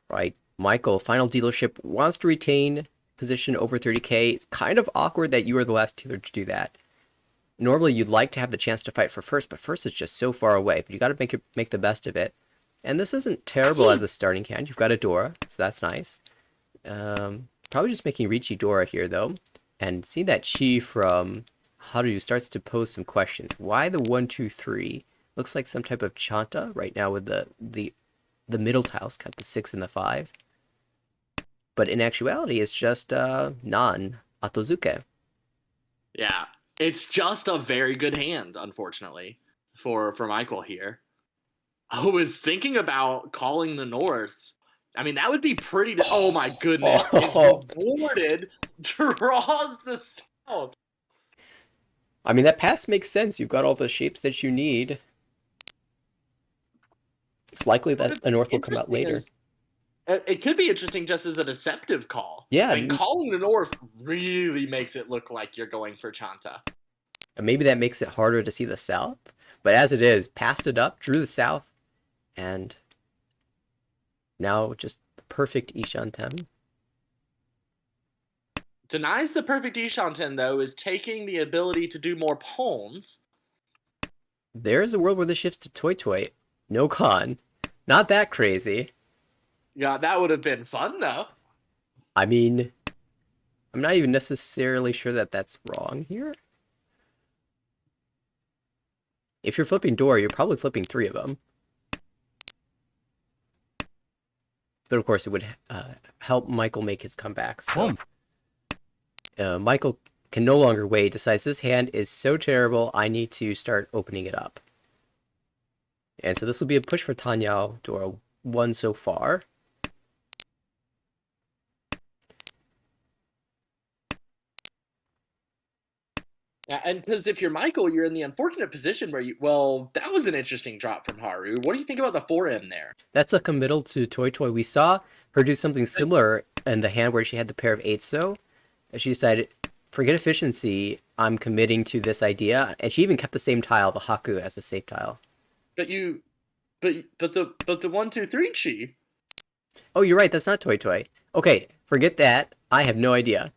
Right, Michael, final dealership, wants to retain position over 30k. It's kind of awkward that you are the last dealer to do that. Normally, you'd like to have the chance to fight for first, but first is just so far away. But you got to make the best of it. And this isn't terrible as a starting hand. You've got a Dora, so that's nice. Probably just making Ricci Dora here, though. And seeing that Chi from Haru starts to pose some questions. Why the 1, 2, 3? Looks like some type of Chanta right now with the middle tiles, got the 6 and the 5. But in actuality, it's just non-Atazuke. Yeah, it's just a very good hand, unfortunately, for Michael here. I was thinking about calling the Norths. I mean, that would be pretty... Oh, my goodness. It's rewarded, draws the South. I mean, that pass makes sense. You've got all the shapes that you need. It's likely that a North will come out later. It could be interesting just as a deceptive call. Yeah. And calling the North really makes it look like you're going for Chanta. Maybe that makes it harder to see the South. But as it is, passed it up, drew the South, and now just the perfect Ishanten. Denies the perfect Ishanten, though, is taking the ability to do more pawns. There is a world where this shifts to Toy Toy. No con. Not that crazy. Yeah, that would have been fun, though. I mean, I'm not even necessarily sure that that's wrong here. If you're flipping Dora, you're probably flipping 3 of them. But of course, it would help Michael make his comeback. So, Michael can no longer wait, decides this hand is so terrible, I need to start opening it up. And so this will be a push for Tanyao, Dora 1 so far. Yeah, and because if you're Michael, you're in the unfortunate position where well, that was an interesting drop from Haru. What do you think about the 4M there? That's a committal to Toy Toy. We saw her do something similar in the hand where she had the pair of 8s, so she decided, forget efficiency, I'm committing to this idea, and she even kept the same tile, the Haku, as a safe tile. But the 1, 2, 3 chi. Oh, you're right, that's not Toy Toy. Okay, forget that. I have no idea.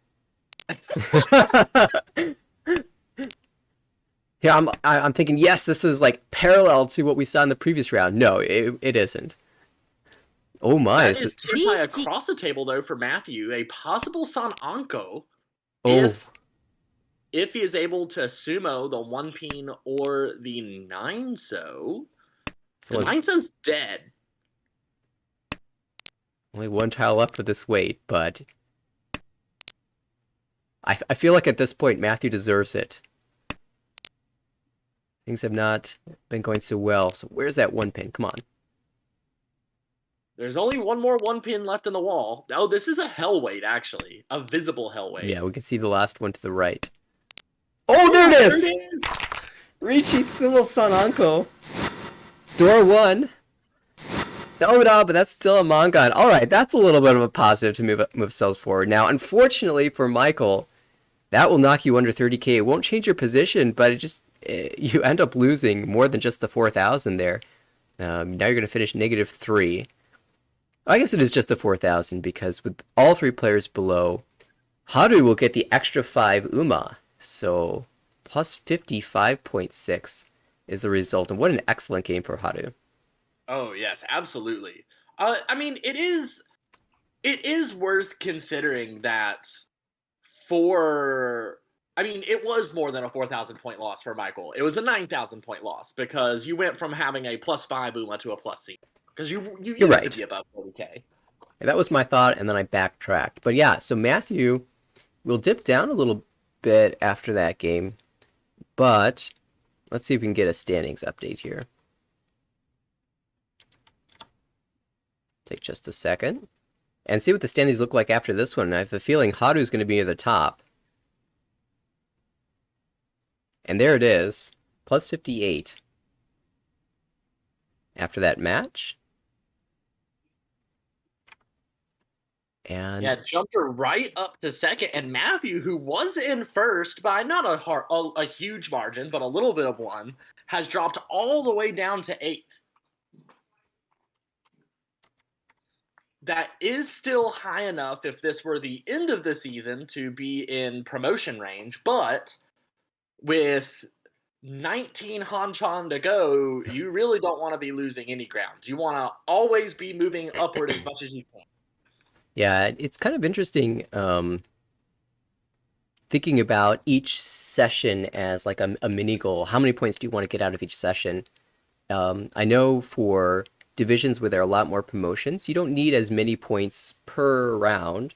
Yeah, I'm thinking, yes, this is like parallel to what we saw in the previous round. No, it isn't. Oh my. That is Tenpai across the table, though, for Matthew. A possible San Anko Oh. if he is able to sumo the 1 pin or the 9 so. The 9 so's dead. Only one tile left with this weight, but I feel like at this point Matthew deserves it. Things have not been going so well. So where's that 1 pin? Come on. There's only one more 1 pin left in the wall. Oh, this is a hell weight, actually. A visible hell weight. Yeah, we can see the last one to the right. Oh, there it is! Riichi Tsumo San Anko. Door 1. No, but that's still a Mangan. Alright, that's a little bit of a positive to move ourselves forward. Now, unfortunately for Michael, that will knock you under 30k. It won't change your position, but it just you end up losing more than just the 4,000 there. Now you're going to finish -3. I guess it is just the 4,000 because with all 3 players below, Haru will get the extra 5 Uma. So plus 55.6 is the result. And what an excellent game for Haru. Oh, yes, absolutely. I mean, it is worth considering that I mean, it was more than a 4,000 point loss for Michael. It was a 9,000 point loss because you went from having a +5 Uma to a +C. Because you used right. to be above 40k. That was my thought, and then I backtracked. But yeah, so Matthew will dip down a little bit after that game. But let's see if we can get a standings update here. Take just a second. And see what the standings look like after this one. I have the feeling Haru's going to be near the top. And there it is. Plus 58. After that match. And yeah, jumped her right up to second. And Matthew, who was in first by not a huge margin, but a little bit of one, has dropped all the way down to 8th. That is still high enough if this were the end of the season to be in promotion range, but with 19 Hanchan to go, you really don't want to be losing any ground. You want to always be moving upward as much as you can. Yeah, it's kind of interesting thinking about each session as like a mini goal. How many points do you want to get out of each session? I know for divisions where there are a lot more promotions, you don't need as many points per round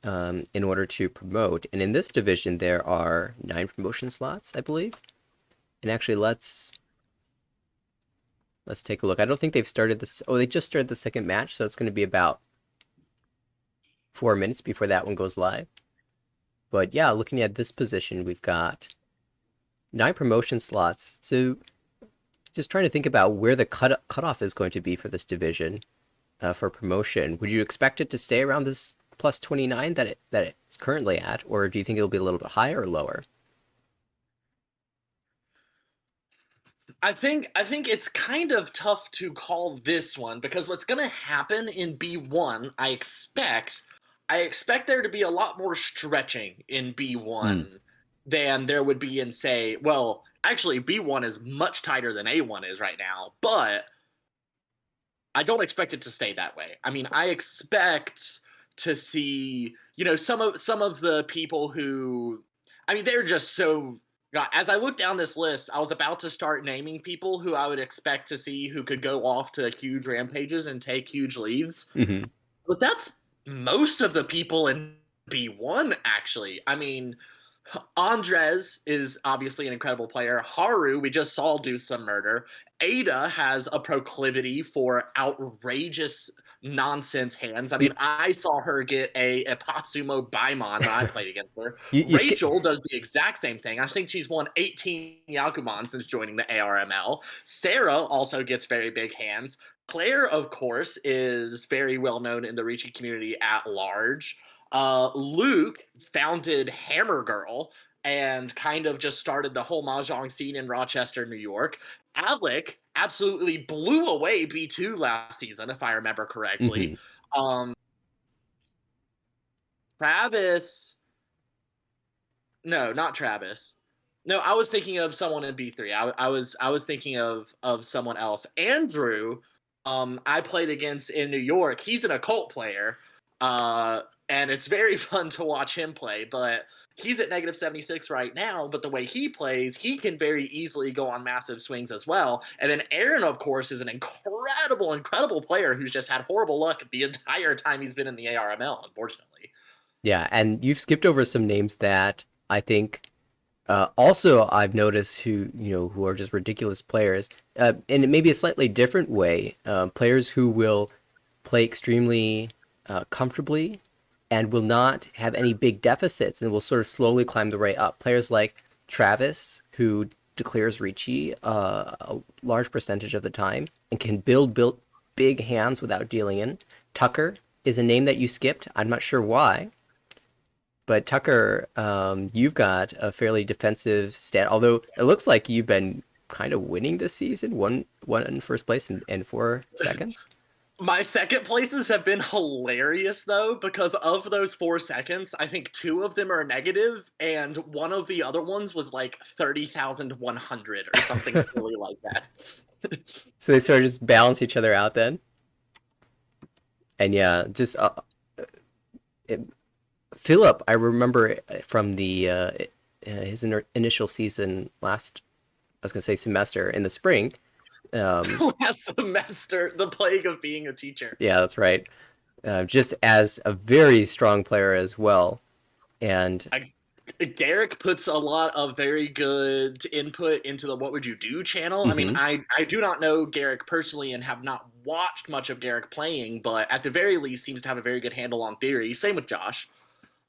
in order to promote. And in this division, there are 9 promotion slots, I believe. And actually, let's take a look. I don't think they've started this. Oh, they just started the second match, so it's going to be about 4 minutes before that one goes live. But yeah, looking at this position, we've got 9 promotion slots. So just trying to think about where the cutoff is going to be for this division for promotion. Would you expect it to stay around this plus 29 that it's currently at, or do you think it'll be a little bit higher or lower? I think it's kind of tough to call this one because what's going to happen in B1, I expect there to be a lot more stretching in B1 than there would be in, say, well, actually B1 is much tighter than A1 is right now, but I don't expect it to stay that way. I mean, I expect to see, some of the people who, I mean, they're just so, God, as I look down this list, I was about to start naming people who I would expect to see who could go off to huge rampages and take huge leads. Mm-hmm. But that's most of the people in B1, actually. I mean, Andres is obviously an incredible player. Haru, we just saw do some murder. Ada has a proclivity for outrageous nonsense hands. I You mean, I saw her get a Patsumo Baimon when I played against her. you skip. Rachel does the exact same thing. I think she's won 18 Yakuman since joining the ARML. Sarah also gets very big hands. Claire, of course, is very well known in the Ricci community at large. Luke founded Hammer Girl and kind of just started the whole mahjong scene in Rochester, New York. Alec absolutely blew away B2 last season, if I remember correctly. Mhm. Um, Travis, no, not Travis. No, I was thinking of someone in B3. I was thinking of someone else. Andrew, I played against in New York. He's an occult player, and it's very fun to watch him play. But he's at -76 right now. But the way he plays, he can very easily go on massive swings as well. And then Aaron, of course, is an incredible, incredible player who's just had horrible luck the entire time he's been in the ARML. Unfortunately. Yeah, and you've skipped over some names that I think also I've noticed who are just ridiculous players, and it may be a slightly different way. Players who will play extremely comfortably and will not have any big deficits and will sort of slowly climb the way up. Players like Travis, who declares Ricci a large percentage of the time and can build big hands without dealing in. Tucker is a name that you skipped. I'm not sure why. But Tucker, you've got a fairly defensive stat, although it looks like you've been kind of winning this season. One in first place and 4 seconds. My second places have been hilarious though, because of those 4 seconds, I think two of them are negative, and one of the other ones was like 30,100 or something silly like that. So they sort of just balance each other out then. And yeah, just it, Philip, I remember from the his initial season last, I was gonna say semester in the spring. Last semester, the plague of being a teacher. Yeah, that's right. Just as a very strong player as well, and Garrick puts a lot of very good input into the What Would You Do channel. I mean, mhm. I do not know Garrick personally and have not watched much of Garrick playing, but at the very least seems to have a very good handle on theory. Same with Josh.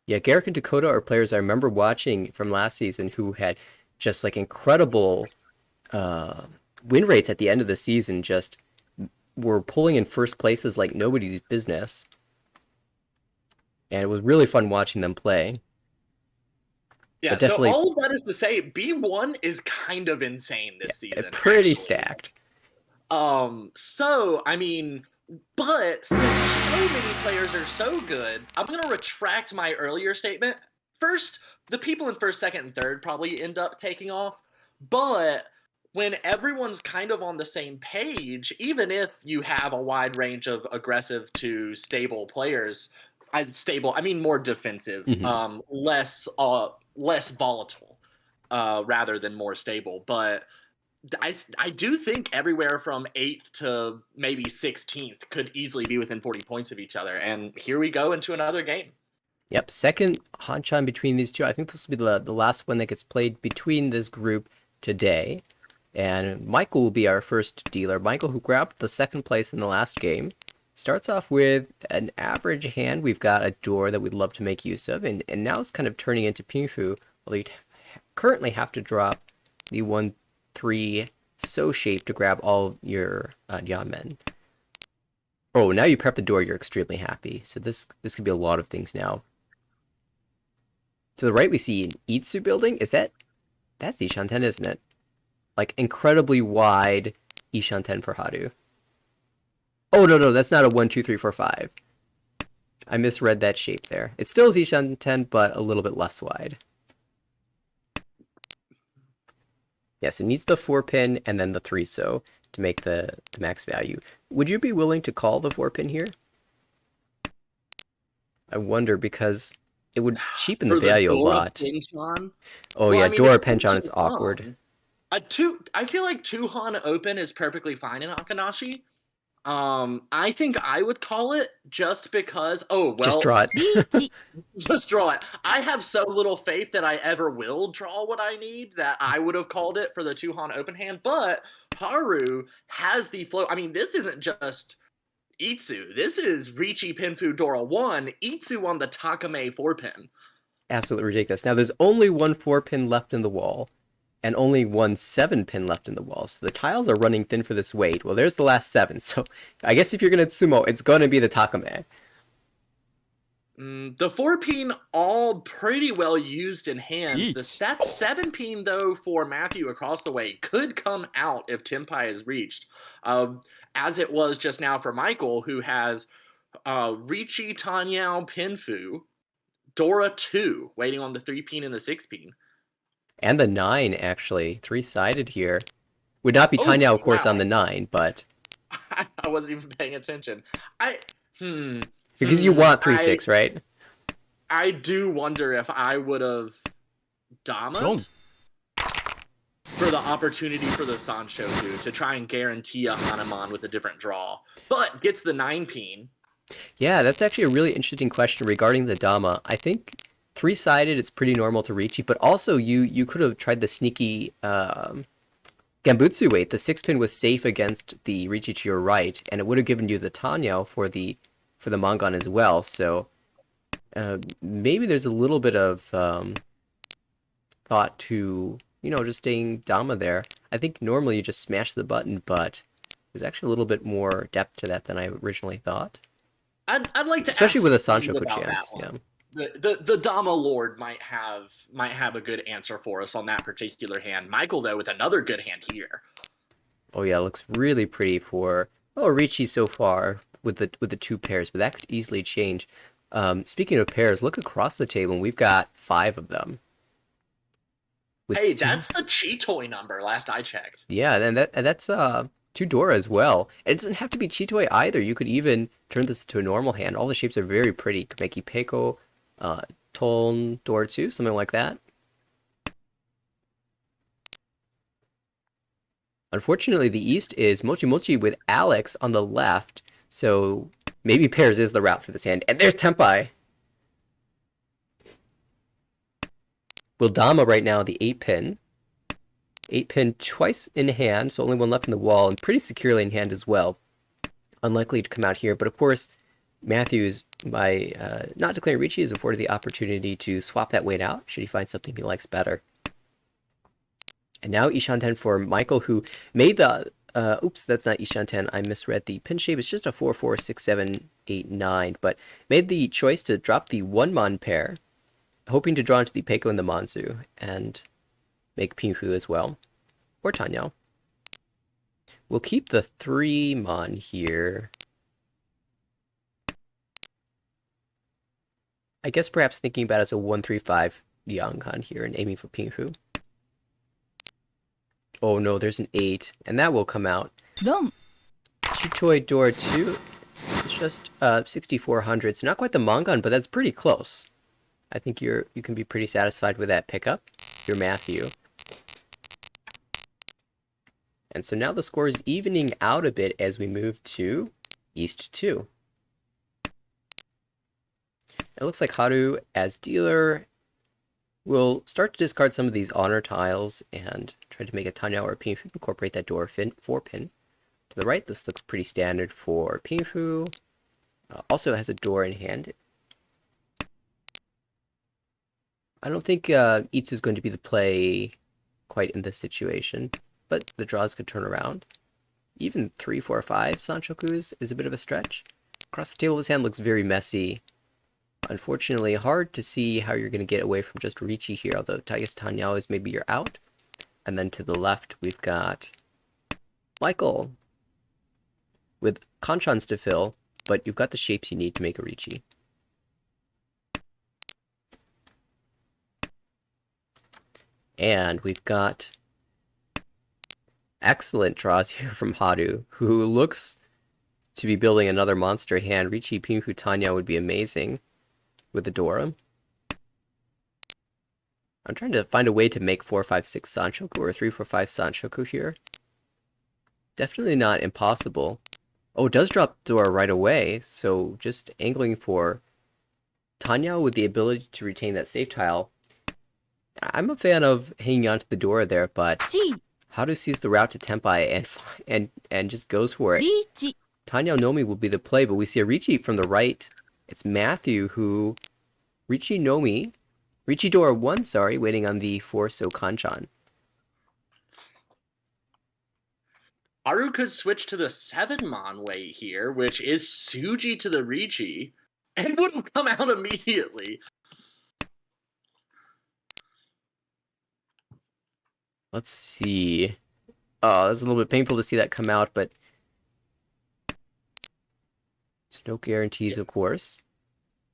Yeah, Garrick and Dakota are players I remember watching from last season who had just like incredible uh, win rates at the end of the season. Just were pulling in first places like nobody's business, and it was really fun watching them play. Yeah, But so definitely, all of that is to say B1 is kind of insane this season, pretty actually. stacked. So I mean, but since so many players are so good, I'm gonna retract my earlier statement. First, the people in first, second, and third probably end up taking off, but when everyone's kind of on the same page, even if you have a wide range of aggressive to stable players, I mean more defensive, Mhm. less volatile, rather than more stable. But I do think everywhere from 8th to maybe 16th could easily be within 40 points of each other. And here we go into another game. Yep, second Hanchan between these two. I think this will be the last one that gets played between this group today. And Michael will be our first dealer. Michael, who grabbed the second place in the last game, starts off with an average hand. We've got a door that we'd love to make use of, and now it's kind of turning into Pingfu, although you currently have to drop the 1-3 so shape to grab all your Yanmen. Oh, now you prep the door, you're extremely happy. So this could be a lot of things now. To the right, we see an Itsu building. That's Ishanten, isn't it? Like incredibly wide Ishanten for Haru. Oh no, that's not a 1, 2, 3, 4, 5. I misread that shape there. It still is Ishanten, but a little bit less wide. Yes, it needs the 4-pin and then the 3-so to make the max value. Would you be willing to call the 4-pin here? I wonder because it would cheapen the For the value a Dora lot. Pinchon. Oh Well, yeah, I mean, Dora it's still Penchon, too it's awkward. long. I feel like 2 Han open is perfectly fine in Akanashi. I think I would call it just because. Oh Just well, draw it. リーチ just draw it. I have so little faith that I ever will draw what I need that I would have called it for the Tuhan open hand. But Haru has the flow. I mean, this isn't just Itsu. This is Riichi Pinfu Dora 1, Itsu on the Takame 4 pin. Absolutely ridiculous. Now there's only one 4-pin left in the wall, and only one 7-pin left in the wall. So the tiles are running thin for this weight. Well, there's the last 7. So I guess if you're gonna sumo, it's gonna be the Takame. The 4 pin all pretty well used in hands. Yeet. That 7 pin, though, for Matthew across the way could come out if Tenpai is reached. As it was just now for Michael, who has Riichi, Tanyao, Pinfu, Dora 2 waiting on the 3 pin and the 6 pin. And the 9, actually. 3-sided here. Would not be Oh, Tanyao, of course, wow. on the 9, but... I wasn't even paying attention. Because you want 3-6, right? I do wonder if I would have Dama for the opportunity for the Sanshoku to try and guarantee a Hanuman with a different draw, but gets the 9 pin. Yeah, that's actually a really interesting question regarding the Dama. I think 3-sided, it's pretty normal to Riichi, but also you could have tried the sneaky Gambutsu weight. The 6-pin was safe against the Riichi to your right, and it would have given you the Tanyao for the Mongon as well. So maybe there's a little bit of thought to, just staying Dama there. I think normally you just smash the button, but there's actually a little bit more depth to that than I originally thought. I'd like to Especially ask with a Steve Sanshoku about chance, that yeah. one. The Dama Lord might have a good answer for us on that particular hand. Michael, though, with another good hand here. Oh yeah, it looks really pretty for Riichi so far with the 2 pairs, but that could easily change. Speaking of pairs, look across the table, and we've got 5 of them. Hey, that's the Chitoi number. Last I checked. Yeah, and that's 2 Dora as well. And it doesn't have to be Chitoi either. You could even turn this into a normal hand. All the shapes are very pretty. Kameki Peiko, Ton, Dora 2, something like that. Unfortunately, the East is Mochi Mochi with Alex on the left, so maybe pairs is the route for this hand. And there's Tenpai. Will Dama right now, the 8-pin. 8-pin twice in hand, so only one left in the wall, and pretty securely in hand as well. Unlikely to come out here, but of course, Matthews, by not declaring Riichi, is afforded the opportunity to swap that weight out, should he find something he likes better. And now Ishanten for Michael, who made the... oops, that's not Ishanten. I misread the pin shape. It's just a 4, 4, 6, 7, 8, 9. But made the choice to drop the 1-mon pair, hoping to draw into the Peiko and the Manzu, and make Pinfu as well. Or Tanyao. We'll keep the 3-mon here. I guess perhaps thinking about it as a 1-3-5 Yanghan here and aiming for Pinfu. Oh no, there's an 8, and that will come out. ドン Chitoi Dora 2 is just 6,400, so not quite the Mongon, but that's pretty close. I think you can be pretty satisfied with that pickup. You're Matthew. And so now the score is evening out a bit as we move to East 2. It looks like Haru, as dealer, will start to discard some of these honor tiles and try to make a Tanyao or Pinfu, incorporate that Dora 4-pin. To the right, this looks pretty standard for Pinfu. Also has a Dora in hand. I don't think Itsu is going to be the play quite in this situation, but the draws could turn around. Even 3, 4, 5 Sanshoku is a bit of a stretch. Across the table, this hand looks very messy. Unfortunately, hard to see how you're going to get away from just Riichi here, although Taiga's Tanyao is maybe you're out. And then to the left, we've got Michael with Kanchans to fill, but you've got the shapes you need to make a Riichi. And we've got excellent draws here from Haru, who looks to be building another monster hand. Riichi Pinfu Tanya would be amazing with the Dora. I'm trying to find a way to make 4, 5, 6 Sanshoku or 3, 4, 5 Sanshoku here. Definitely not impossible. Oh, it does drop Dora right away, so just angling for Tanya with the ability to retain that safe tile. I'm a fan of hanging on to the Dora there, but G, Haru sees the route to Tenpai and just goes for it. Richi, Tanya Nomi will be the play, but we see a Richi from the right. It's Matthew who Richi Dora 1, sorry, waiting on the 4 So Kanchan. Haru could switch to the 7-mon way here, which is Suji to the Ricci, and would have come out immediately. Let's see. Oh, that's a little bit painful to see that come out, but there's no guarantees, of course.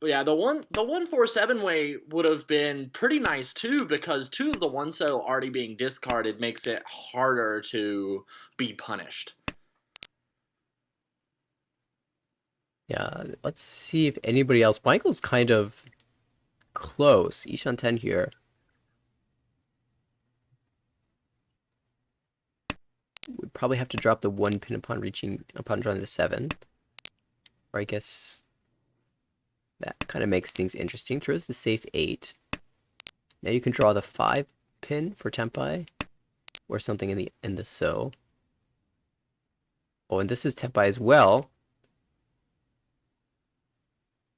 But yeah, the 147 way would have been pretty nice too, because 2 of the 1-so already being discarded makes it harder to be punished. Yeah, let's see if anybody else. Michael's kind of close. Ishan 10 here. Would probably have to drop the 1 pin upon drawing the 7. Or I guess that kind of makes things interesting. Throws the safe 8. Now you can draw the 5 pin for Tenpai. Or something in the So. Oh, and this is Tenpai as well.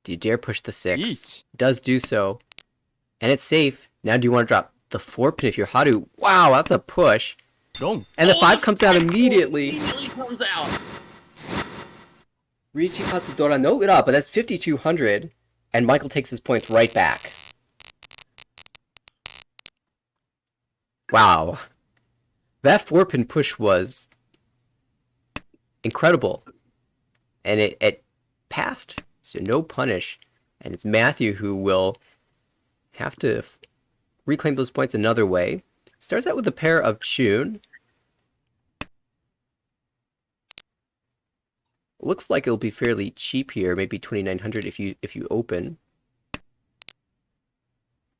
Do you dare push the 6? Each. Does do so. And it's safe. Now do you want to drop the 4 pin if you're Haru? Wow, that's a push. Long. And the 5 comes out immediately. Immediately comes out. Richi Patsudora no Ura, but that's 5,200. And Michael takes his points right back. Wow. That 4-pin push was incredible. And it passed. So no punish. And it's Matthew who will have to reclaim those points another way. Starts out with a pair of Chun. Looks like it'll be fairly cheap here, maybe 2,900 if you open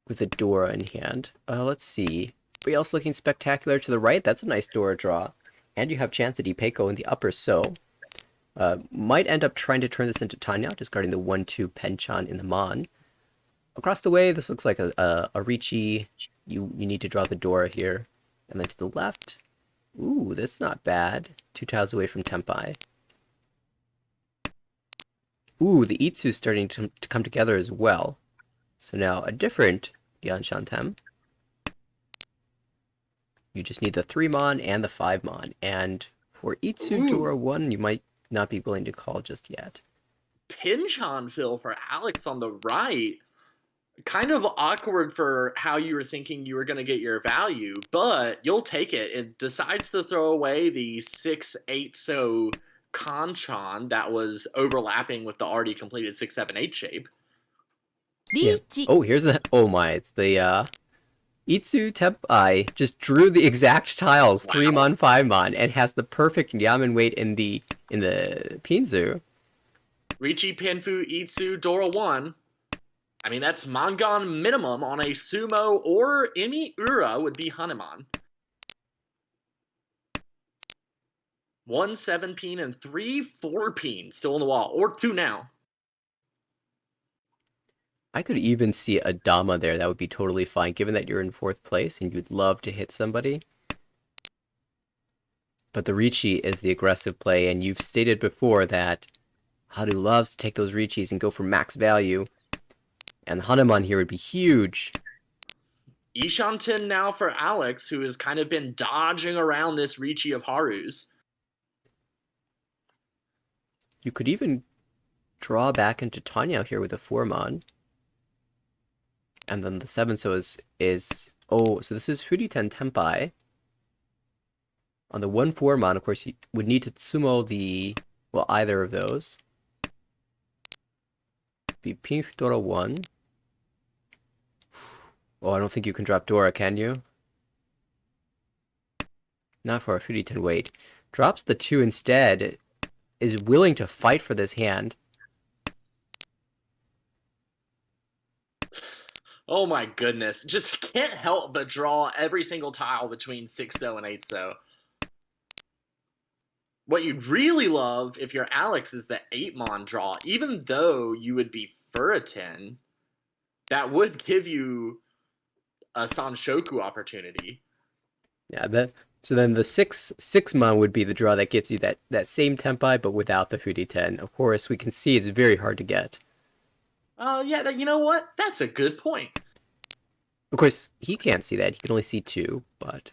with a Dora in hand. Let's see. Anybody else looking spectacular to the right? That's a nice Dora draw. And you have chance at Ipeco in the upper So. Might end up trying to turn this into Tanya, discarding the 1-2 Penchan in the Mon. Across the way, this looks like a Ricci. You need to draw the Dora here. And then to the left. Ooh, that's not bad. 2 tiles away from Tenpai. Ooh, the Itsu's starting to come together as well. So now a different Yan Shantem. You just need the 3-mon and the 5-mon. And for Itsu Dora 1, you might not be willing to call just yet. Pinchan fill for Alex on the right. Kind of awkward for how you were thinking you were going to get your value, but you'll take it. It decides to throw away the 6-8 So Kanchan that was overlapping with the already completed 6-7-8 shape. Richi. Oh, here's the... Oh my, it's the, Itsu Tenpai just drew the exact tiles, Wow. 3-mon, 5-mon, and has the perfect Yamen weight in the Pinzu. Ricci, Pinfu, Itsu, Dora 1. I mean, that's Mangan minimum on a Sumo, or Emi Ura would be Hanuman. 1 7-peen and 3 4-peen still on the wall, or 2 now. I could even see a Dama there. That would be totally fine, given that you're in 4th place and you'd love to hit somebody. But the Ricci is the aggressive play, and you've stated before that Haru loves to take those Riccis and go for max value. And Hanuman here would be huge. Ishanten now for Alex, who has kind of been dodging around this Ricci of Haru's. You could even draw back into Tanya here with a 4-mon. And then the 7 So is oh, so this is Furiten Tenpai. On the 1-4-mon, of course, you would need to sumo either of those. Be Pink Dora 1. Oh, I don't think you can drop Dora, can you? Not for a Furiten weight. Drops the 2 instead. Is willing to fight for this hand. Oh my goodness. Just can't help but draw every single tile between 6 So and 8 So. What you'd really love if you're Alex is the 8-mon draw. Even though you would be Furitin, that would give you a Sanshoku opportunity. Yeah, so then the six mon would be the draw that gives you that same Tempai, but without the Furiten. Of course, we can see it's very hard to get. Yeah, you know what? That's a good point. Of course, he can't see that. He can only see 2, but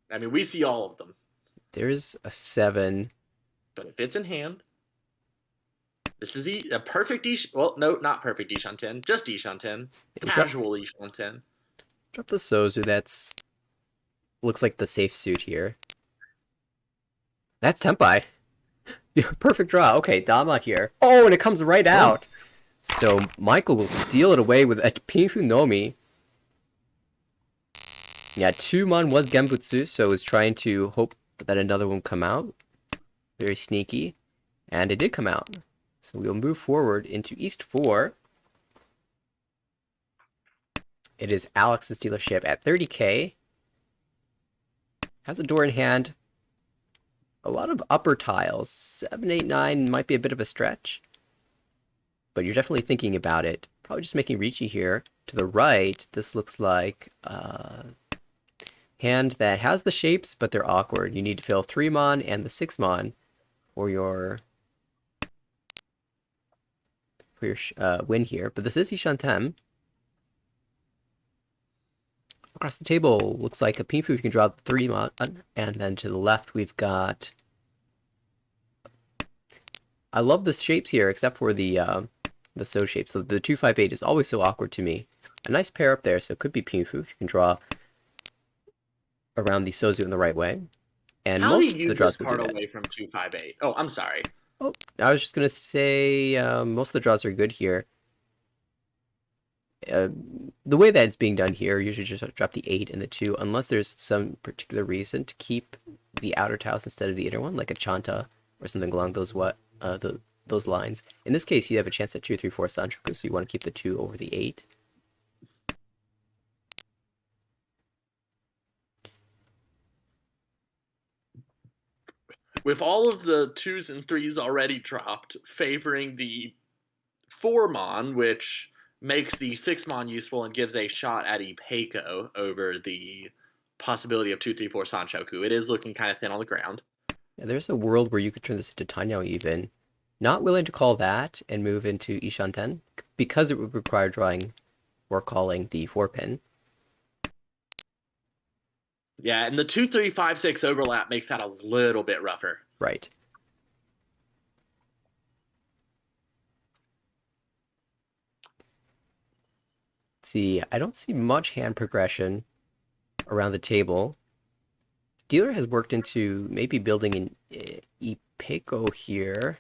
I mean, we see all of them. there's a 7. But if it's in hand, this is a perfect well, no, not perfect Ishanten, just Ishanten. Casual Ishanten. Drop the Sozu. That's looks like the safe suit here. That's Tempai. Perfect draw. Okay, Dama here. Oh, and it comes right out. So Michael will steal it away with a Pinfu Nomi. Yeah, 2-mon was Genbutsu, so was trying to hope that another one come out. Very sneaky. And it did come out. So we'll move forward into East 4. It is Alex's dealership at 30k. Has a door in hand. A lot of upper tiles. 7, 8, 9 might be a bit of a stretch. But you're definitely thinking about it. Probably just making Ricci here. To the right, this looks like a hand that has the shapes, but they're awkward. You need to fill 3-mon and the 6-mon for your win here. But this is Ishantem. Across the table, looks like a Pinfu. You can draw the 3-mon. And then to the left, we've got... I love the shapes here, except for the So shapes. So the 258 is always so awkward to me. A nice pair up there, so it could be Pinfu. You can draw around the Sozu in the right way. And How most do of you the use draws this will do card that. away from 258? Oh, I'm sorry. Oh, I was just going to say most of the draws are good here. The way that it's being done here, usually just drop the 8 and the 2, unless there's some particular reason to keep the outer tiles instead of the inner one, like a Chanta or something along those lines. In this case, you have a chance at 2, 3, 4 Sanchoku, so you want to keep the 2 over the 8. With all of the 2s and 3s already dropped, favoring the 4-mon, which makes the 6-mon useful and gives a shot at Ipeiko over the possibility of 2, 3, 4 Sanchoku, it is looking kind of thin on the ground. Yeah, there's a world where you could turn this into Tanyao even. Not willing to call that and move into Ishanten, because it would require drawing or calling the 4-pin. Yeah, and the 2, 3, 5, 6 overlap makes that a little bit rougher. Right. See, I don't see much hand progression around the table. Dealer has worked into maybe building an Ipeiko here,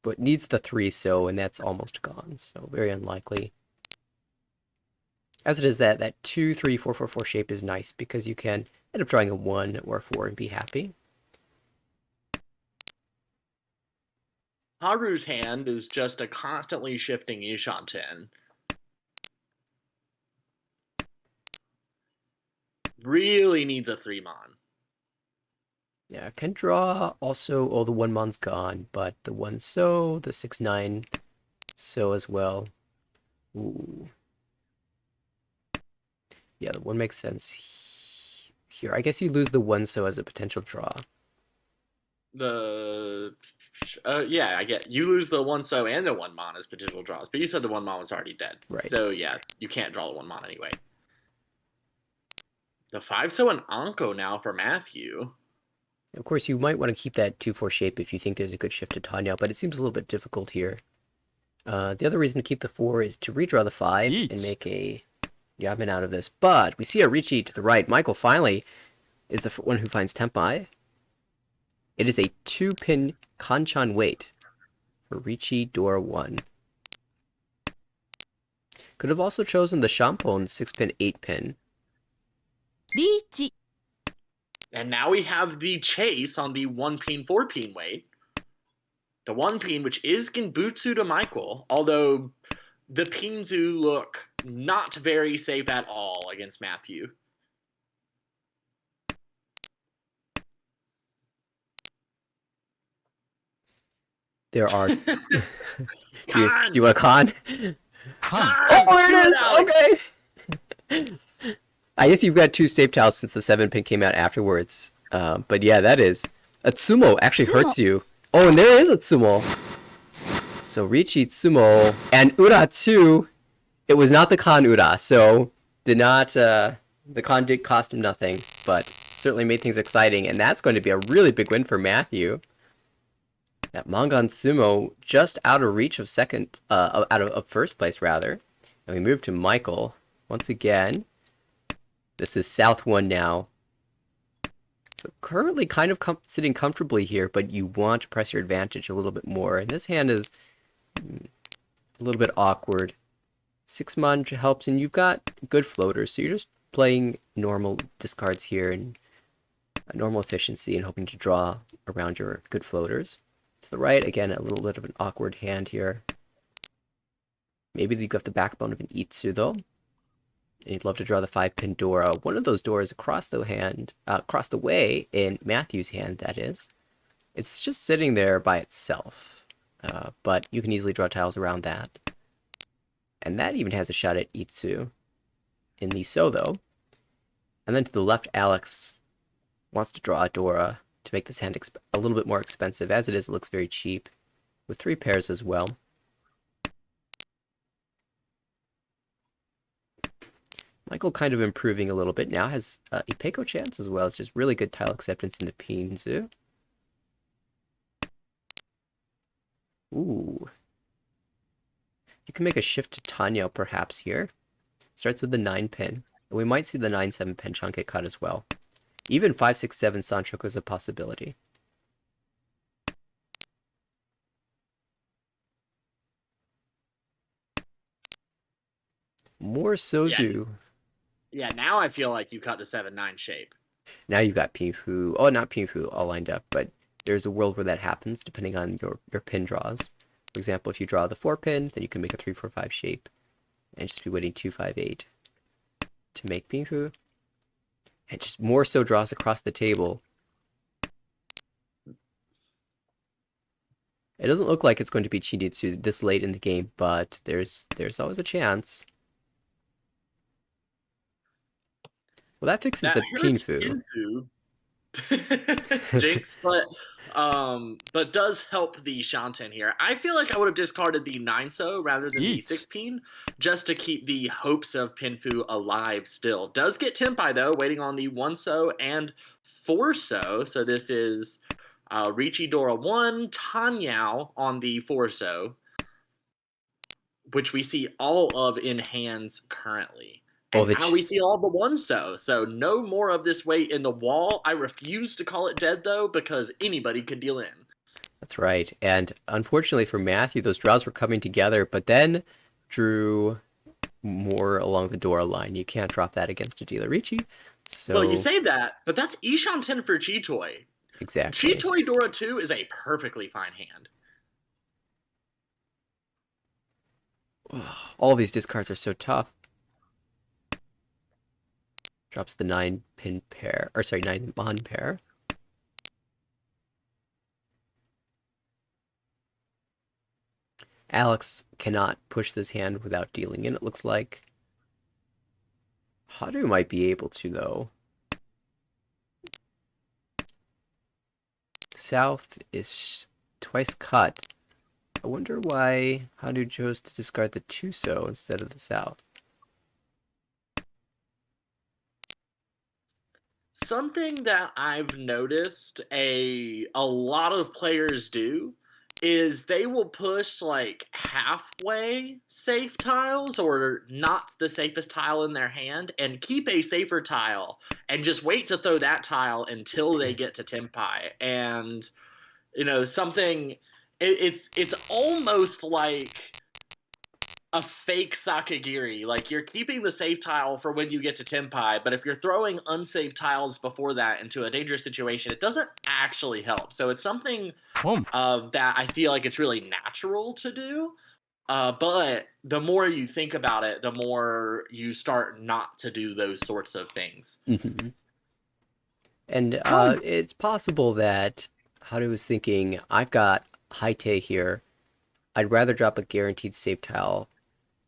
but needs the 3-so, and that's almost gone, so very unlikely. As it is, that 2, 3, 4, 4, 4 shape is nice because you can end up drawing a 1 or a 4 and be happy. Haru's hand is just a constantly shifting Ishanten. Really needs a 3-mon. Yeah, can draw also, oh, the 1-mon's gone, but the 1-so, the 6-9 so as well. Ooh. Yeah, the 1 makes sense here. I guess you lose the 1-so as a potential draw. Yeah, I get you lose the 1-so and the 1-mon as potential draws, but you said the 1-mon was already dead. Right. So yeah, you can't draw the 1-mon anyway. The 5-so and Anko now for Matthew. Of course, you might want to keep that 2-4 shape if you think there's a good shift to Tanya, but it seems a little bit difficult here. The other reason to keep the 4 is to redraw the 5 and make a Yamen out of this. But we see a Ricci to the right. Michael finally is the one who finds Tempai. It is a 2-pin Kanchan weight for Ricci Door 1. Could have also chosen the Shampon 6-pin 8-pin. リーチ And now we have the chase on the 1-pin, 4-pin weight. The 1-pin, which is Genbutsu to Michael, although the Pinzu look not very safe at all against Matthew. There are. do do Con! you want a con? Con! Oh, there Do it is. Alex! Okay. I guess you've got 2 save tiles since the 7 pin came out afterwards. But yeah, that is. Atsumo actually hurts you. Oh, and there is Atsumo. So Riichi, Tsumo, and Ura too. It was not the con Ura, so did not. The con did cost him nothing, but certainly made things exciting, and that's going to be a really big win for Matthew. That Mangan Sumo just out of reach of first place rather, and we move to Michael once again. This is South 1 now. So currently kind of sitting comfortably here, but you want to press your advantage a little bit more. And this hand is a little bit awkward. 6 mana helps, and you've got good floaters, so you're just playing normal discards here and a normal efficiency and hoping to draw around your good floaters. To the right, again, a little bit of an awkward hand here. Maybe you've got the backbone of an Itsu, though. And you'd love to draw the 5-pin Dora. One of those doors across the way in Matthew's hand, that is. It's just sitting there by itself. But you can easily draw tiles around that. And that even has a shot at Itsu in the So, though. And then to the left, Alex wants to draw a Dora to make this hand a little bit more expensive. As it is, it looks very cheap, with 3 pairs as well. Michael kind of improving a little bit now, has Ipeko chance as well as just really good tile acceptance in the Pinzu. Ooh. You can make a shift to Tanya perhaps here. Starts with the 9-pin. We might see the 9-7 pin chunk get cut as well. Even 5-6-7 Sanchoku is a possibility. More Sozu. Yeah, now I feel like you cut the 7-9 shape. Now you've got Pinfu. Oh, not Pinfu all lined up, but there's a world where that happens depending on your pin draws. For example, if you draw the 4-pin, then you can make a 3-4-5 shape and just be waiting 2-5-8 to make Pinfu. And just more so draws across the table. It doesn't look like it's going to be Chinitsu this late in the game, but there's always a chance. Well, that fixes the Pinfu. Jinx, but does help the Shanten here. I feel like I would have discarded the 9-so rather than the 6-pin, just to keep the hopes of Pinfu alive still. Does get Tenpai, though, waiting on the 1-so and 4-so. So this is Riichi Dora 1, Tanyao on the 4-so, which we see all of in hands currently. And now we see all the 1-so. So no more of this weight in the wall. I refuse to call it dead, though, because anybody could deal in. That's right. And unfortunately for Matthew, those draws were coming together, but then drew more along the Dora line. You can't drop that against a dealer Riichi. So... Well, you say that, but that's Ishanten for Chitoi. Exactly. Chitoi Dora 2 is a perfectly fine hand. All these discards are so tough. Drops the 9-pin pair, or sorry, 9-mon pair. Alex cannot push this hand without dealing in, it looks like. Haru might be able to, though. South is twice cut. I wonder why Haru chose to discard the 2-so instead of the South. Something that I've noticed a lot of players do is they will push like halfway safe tiles or not the safest tile in their hand and keep a safer tile and just wait to throw that tile until they get to Tenpai. And something it's almost like a fake Sakagiri. Like, you're keeping the safe tile for when you get to Tenpai, but if you're throwing unsafe tiles before that into a dangerous situation, it doesn't actually help. So it's something that I feel like it's really natural to do. But the more you think about it, the more you start not to do those sorts of things. Mm-hmm. And it's possible that Haru was thinking, I've got Haite here, I'd rather drop a guaranteed safe tile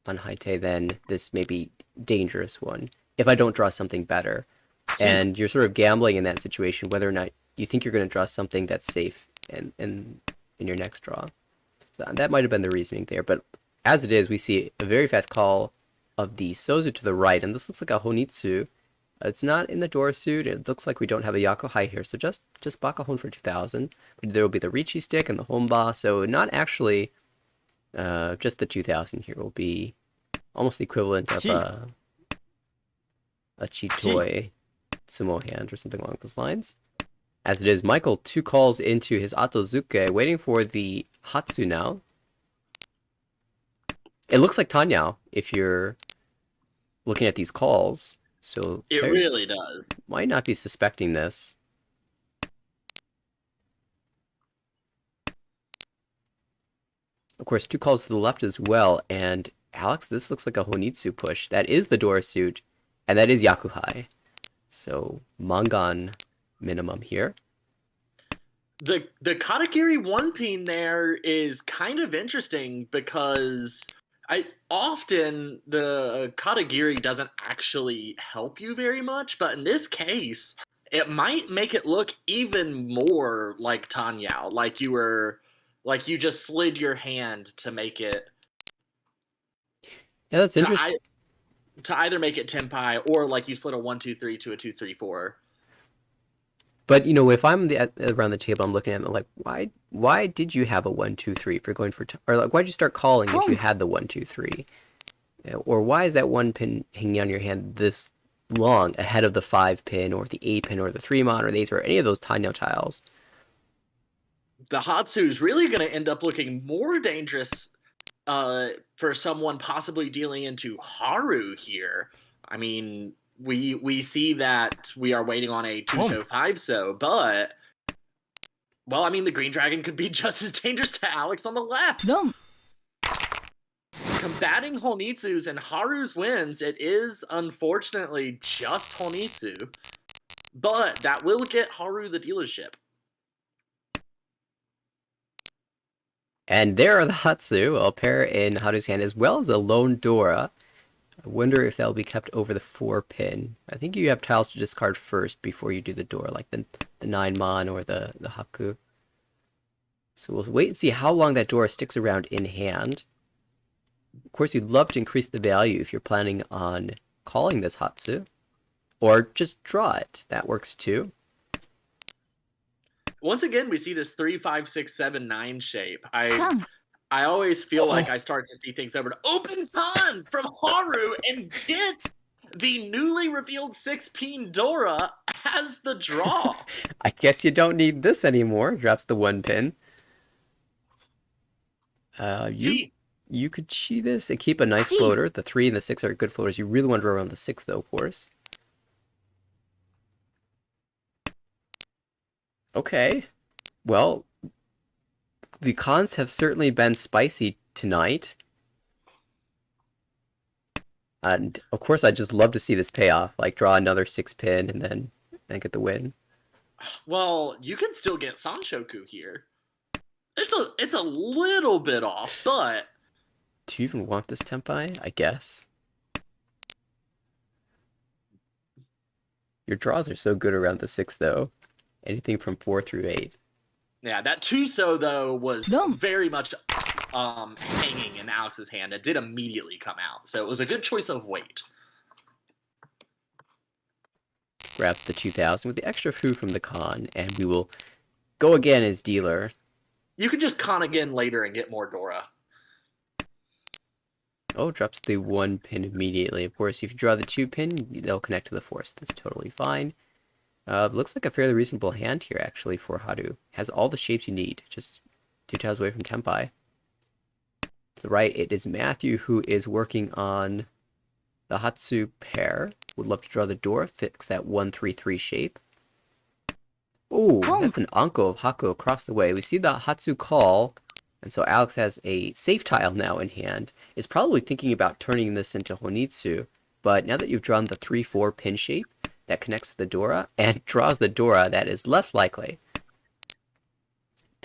on Haite than this maybe dangerous one if I don't draw something better. And you're sort of gambling in that situation whether or not you think you're going to draw something that's safe in your next draw. So that might have been the reasoning there. But as it is, we see a very fast call of the Sozu to the right, and this looks like a Honitsu. It's not in the Dora suit. It looks like we don't have a Yakuhai here, so just Bakahon for 2,000. There will be the Richi stick and the Honba, so not actually just the 2,000 here will be almost the equivalent of a Chitoi sumo hand or something along those lines. As it is, Michael 2 calls into his Atozuke, waiting for the Hatsu now. It looks like Tanyao if you're looking at these calls. So It really does. Might not be suspecting this. Of course, 2 calls to the left as well. And Alex, this looks like a Honitsu push. That is the Dora suit, and that is Yakuhai. So Mangan minimum here. The Katagiri one pin there is kind of interesting because often the Katagiri doesn't actually help you very much, but in this case, it might make it look even more like Tanyao, like you just slid your hand to make it. Yeah, that's interesting. To either make it Tenpai or like you slid a 1-2-3 to a 2-3-4. But you know, if I'm around the table, I'm looking at them like, why did you have a 1-2-3 if you're going for, or like, why'd you start calling if you had the 1-2-3, or why is that 1 pin hanging on your hand this long ahead of the 5 pin or the 8 pin or the 3 mon or the 8 or any of those Tanyao tiles? The Hatsu is really going to end up looking more dangerous for someone possibly dealing into Haru here. I mean, we see that we are waiting on a 2-so, 5-so, but, well, I mean, the Green Dragon could be just as dangerous to Alex on the left.4 Combating Honitsu's and Haru's wins, it is unfortunately just Honitsu, but that will get Haru the dealership. And there are the Hatsu, a pair in Haru's hand, as well as a lone Dora. I wonder if that'll be kept over the 4 pin. I think you have tiles to discard first before you do the Dora, like the 9 mon or the Haku. So we'll wait and see how long that Dora sticks around in hand. Of course, you'd love to increase the value if you're planning on calling this Hatsu. Or just draw it. That works too. Once again, we see this 3, 5, 6, 7, 9 shape. I always feel like I start to see things over to Open Ton from Haru and gets the newly revealed 6-pin Dora as the draw. I guess you don't need this anymore. Drops the 1 pin. You could chi this and keep a nice floater. The 3 and the 6 are good floaters. You really want to draw around the 6 though, of course. Okay. Well, the cons have certainly been spicy tonight. And of course, I'd just love to see this pay off. Like draw another 6 pin and then get the win. Well, you can still get Sanshoku here. It's a little bit off, but do you even want this Tenpai? I guess. Your draws are so good around the 6 though. Anything from 4 through 8. Yeah, that 2-so though was very much hanging in Alex's hand. It did immediately come out, so it was a good choice of weight. Grabs the 2,000 with the extra food from the con, and we will go again as dealer. You can just con again later and get more Dora. Oh, drops the 1 pin immediately. Of course, if you draw the 2 pin, they'll connect to the 4, so that's totally fine. Looks like a fairly reasonable hand here, actually, for Haru. Has all the shapes you need, just 2 tiles away from Tenpai. To the right, it is Matthew who is working on the Hatsu pair. Would love to draw the Dora, fix that 1-3-3 shape. Oh, that's an Anko of Haku across the way. We see the Hatsu call, and so Alex has a safe tile now in hand. Is probably thinking about turning this into Honitsu, but now that you've drawn the 3-4 pin shape, that connects to the Dora and draws the Dora, that is less likely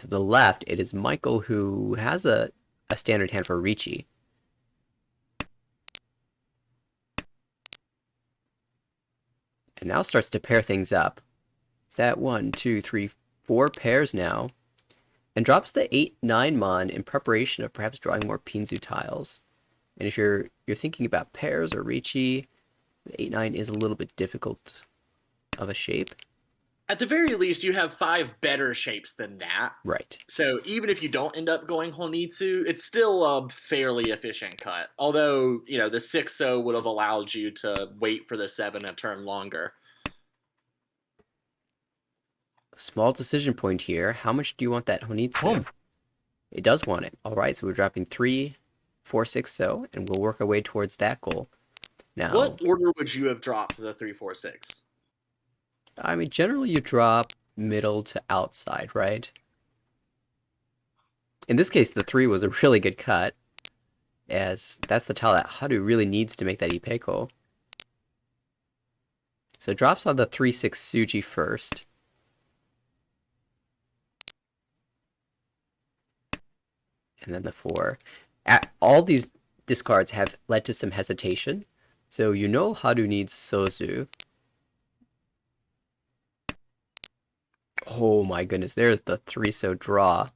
to the left, it is Michael who has a standard hand for Ricci. And now starts to pair things up. Is that 1, 2, 3, 4 pairs now? And drops the 8-9 mon in preparation of perhaps drawing more Pinzu tiles. And if you're thinking about pairs or Ricci, the 8-9 is a little bit difficult of a shape. At the very least, you have 5 better shapes than that. Right. So even if you don't end up going Honitsu, it's still a fairly efficient cut. Although, the 6-0 would have allowed you to wait for the 7 a turn longer. A small decision point here. How much do you want that Honitsu? It does want it. All right, so we're dropping 3, 4, 6, so, and we'll work our way towards that goal. Now, What order would you have dropped the 3, 4, 6? I mean, generally you drop middle to outside, right? In this case, the 3 was a really good cut, as that's the tile that Haru really needs to make that Ipeco. So it drops on the 3-6 Suji first. And then the 4. All these discards have led to some hesitation. So you know Haru needs Sozu. Oh my goodness, there's the 3-so draw.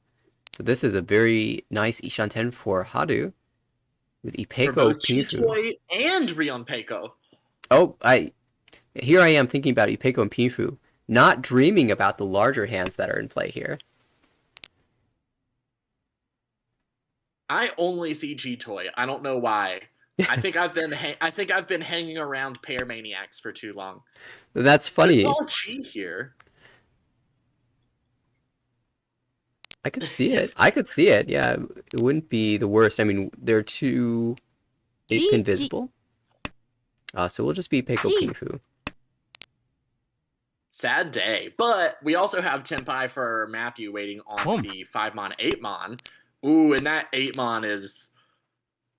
So this is a very nice Ishanten for Haru. With Ipeco, For both Pinfu. Chitoy and Rionpeiko. Oh, here I am thinking about Ipeco and Pinfu, not dreaming about the larger hands that are in play here. I only see Chitoy. I don't know why. I think I've been hanging around Pair Maniacs for too long. That's But funny. it's all Chi here. I could see it. I could see it. Yeah, it wouldn't be the worst. I mean, there are 2 8-pin visible. So we'll just be Ipeco Pinfu. Sad day. But we also have Tenpai for Matthew waiting on the 5-mon, 8-mon. Ooh, and that 8-mon is...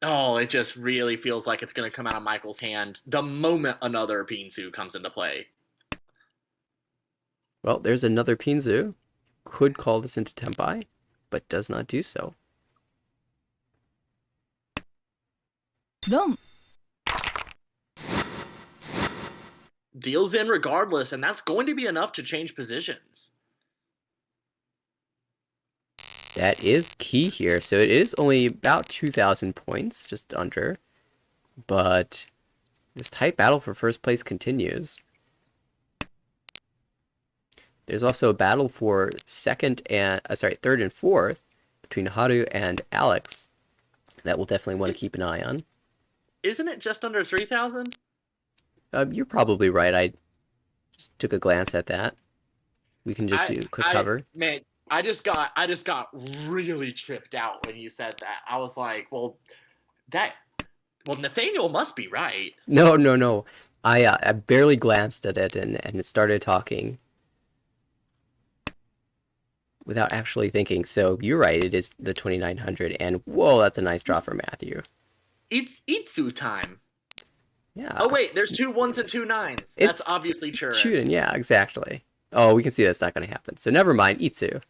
Oh, it just really feels like it's going to come out of Michael's hand the moment another Pinzu comes into play. Well, there's another Pinzu. Could call this into Tenpai, but does not do so. Dom. Deals in regardless, and that's going to be enough to change positions. That is key here. So it is only about 2,000 points, just under. But this tight battle for first place continues. There's also a battle for third and fourth between Haru and Alex that we'll definitely want to keep an eye on. Isn't it just under 3,000? You're probably right. I just took a glance at that. We can just do a quick cover. Man, I just got really tripped out when you said that. I was like, well, Nathaniel must be right. No. I barely glanced at it and it started talking without actually thinking. So you're right, it is the 2,900, and whoa, that's a nice draw for Matthew. It's Itsu time. Yeah. Oh wait, there's 2 1s and 2 9s. That's obviously Churin. Churin, yeah, exactly. Oh, we can see that's not going to happen. So never mind, Itsu.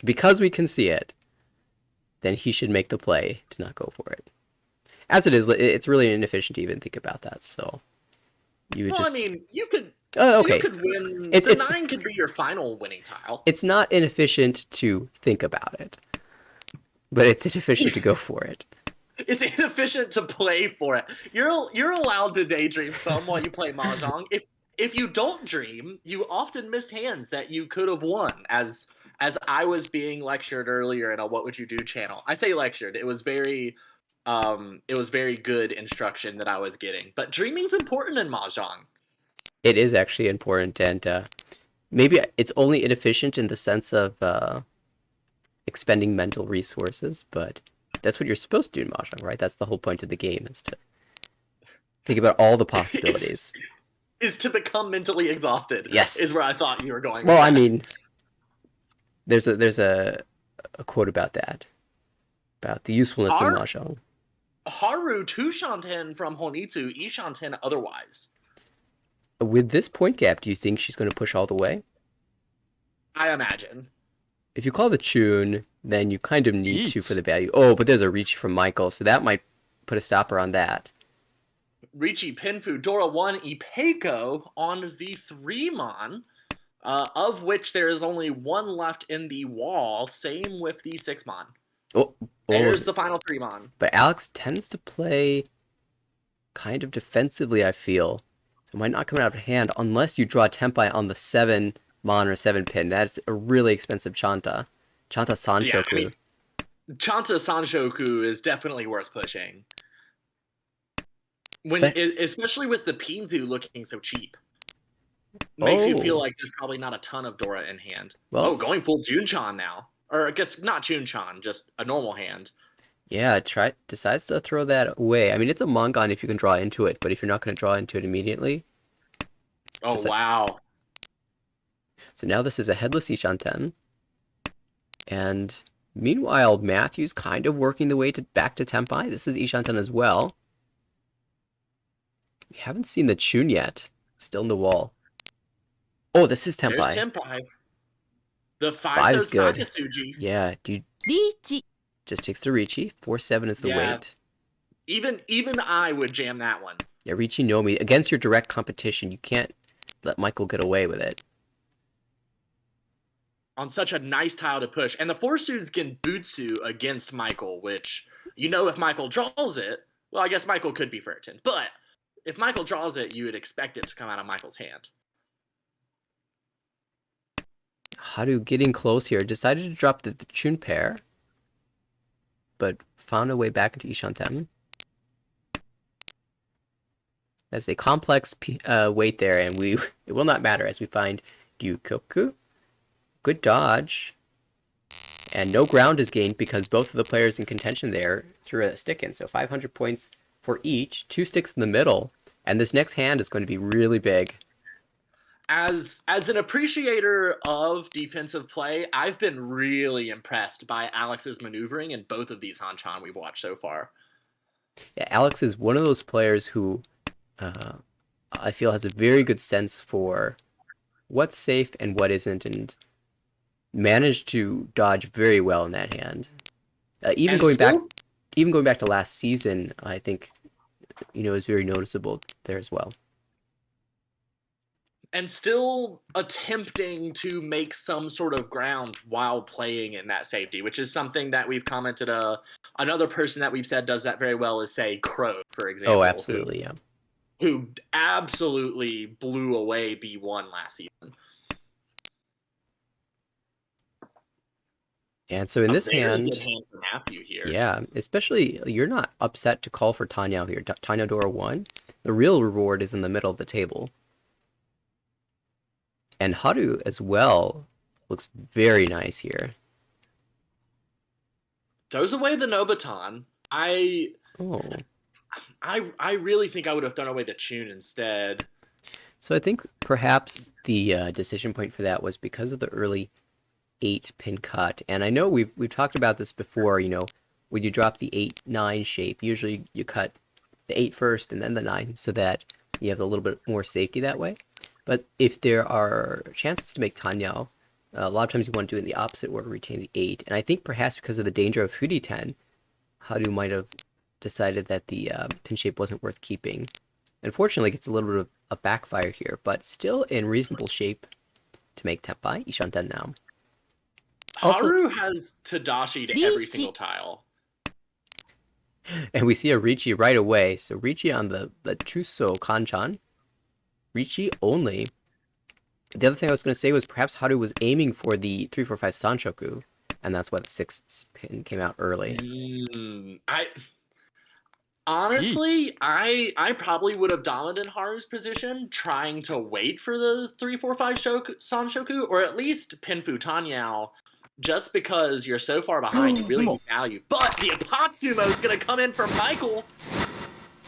Because we can see it, then he should make the play to not go for it. As it is, it's really inefficient to even think about that. So you would I mean, you could. Okay. You could win. The 9 could be your final winning tile. It's not inefficient to think about it, but it's inefficient to go for it. It's inefficient to play for it. You're allowed to daydream some while you play mahjong. If you don't dream, you often miss hands that you could have won. As I was being lectured earlier in a What Would You Do channel. I say lectured. It was very good instruction that I was getting. But dreaming's important in mahjong. It is actually important, and maybe it's only inefficient in the sense of expending mental resources, but that's what you're supposed to do in mahjong, right? That's the whole point of the game, is to think about all the possibilities. Is to become mentally exhausted. Yes. Is where I thought you were going. Well, I mean, there's a quote about that, about the usefulness of mahjong. Haru 2 Shanten from Honitsu, E Shanten otherwise. With this point gap, do you think she's going to push all the way? I imagine. if you call the Chun, then you kind of need to for the value. Oh, but there's a reach from Michael, so that might put a stopper on that. Ricci, Pinfu, Dora 1, Ipeco on the 3-mon, of which there is only one left in the wall. Same with the 6-mon. Oh, There's the final 3-mon. but Alex tends to play kind of defensively, I feel. So it might not come out of hand unless you draw Tempai on the 7-mon or 7-pin. That's a really expensive Chanta. Chanta Sanshoku. Yeah, I mean, Chanta Sanshoku is definitely worth pushing. Especially with the Pinzu looking so cheap. Makes you feel like there's probably not a ton of Dora in hand. Well, going full Junchan now. Or I guess not Junchan, just a normal hand. Yeah, decides to throw that away. I mean, it's a Mongon if you can draw into it, but if you're not going to draw into it immediately... Oh, wow. So now this is a headless Ishanten. And meanwhile, Matthew's kind of working the way back to Tempai. This is Ishanten as well. We haven't seen the Chun yet. Still in the wall. Oh, this is Tempai. There's Tempai. The 5 is good. Takasuji. Yeah, dude. Riichi. Just takes the Ricci. 4-7 is the weight. Even I would jam that one. Yeah, Ricci Nomi. Against your direct competition, you can't let Michael get away with it. On such a nice tile to push. And the 4 suits Genbutsu against Michael, which, if Michael draws it, well, I guess Michael could be Furton. But if Michael draws it, you would expect it to come out of Michael's hand. Haru getting close here. Decided to drop the Chun pair, but found a way back into Ishanten. That's a complex weight there, and it will not matter as we find Gyukoku. Good dodge. And no ground is gained because both of the players in contention there threw a stick in. So 500 points for each. 2 sticks in the middle. And this next hand is going to be really big. As an appreciator of defensive play, I've been really impressed by Alex's maneuvering in both of these Hanchan we've watched so far. Yeah, Alex is one of those players who I feel has a very good sense for what's safe and what isn't, and managed to dodge very well in that hand. Even going back to last season, I think is very noticeable there as well. And still attempting to make some sort of ground while playing in that safety, which is something that we've commented. Another person that we've said does that very well is, say, Crow, for example. Oh, absolutely, yeah. Who absolutely blew away B1 last season. And so in this hand for Matthew here. Yeah, especially you're not upset to call for Tanyao here. Tanyao Dora 1. The real reward is in the middle of the table. And Haru as well looks very nice here. Throws away the Nobutan. I really think I would have thrown away the Chun instead. So I think perhaps the decision point for that was because of the early 8-pin cut. And I know we've talked about this before, when you drop the 8-9 shape, usually you cut the 8 first and then the 9 so that you have a little bit more safety that way. But if there are chances to make Tanyao, a lot of times you want to do it in the opposite order, retain the 8. And I think perhaps because of the danger of Furiten, Haru might have decided that the pin shape wasn't worth keeping. Unfortunately, it gets a little bit of a backfire here, but still in reasonable shape to make Tempai. Ishanten now. Haru has Tadashi to every single tile. And we see a Ricci right away. So Ricci on the Chuso Kanchan. Ricci only. The other thing I was going to say was perhaps Haru was aiming for the 3-4-5 Sanshoku, and that's why the 6 pin came out early. Honestly, I probably would have dominated Haru's position, trying to wait for the 3-4-5 Sanshoku, or at least Pinfu Tanyao, just because you're so far behind, you really need value. But the Apatsumo is going to come in for Michael,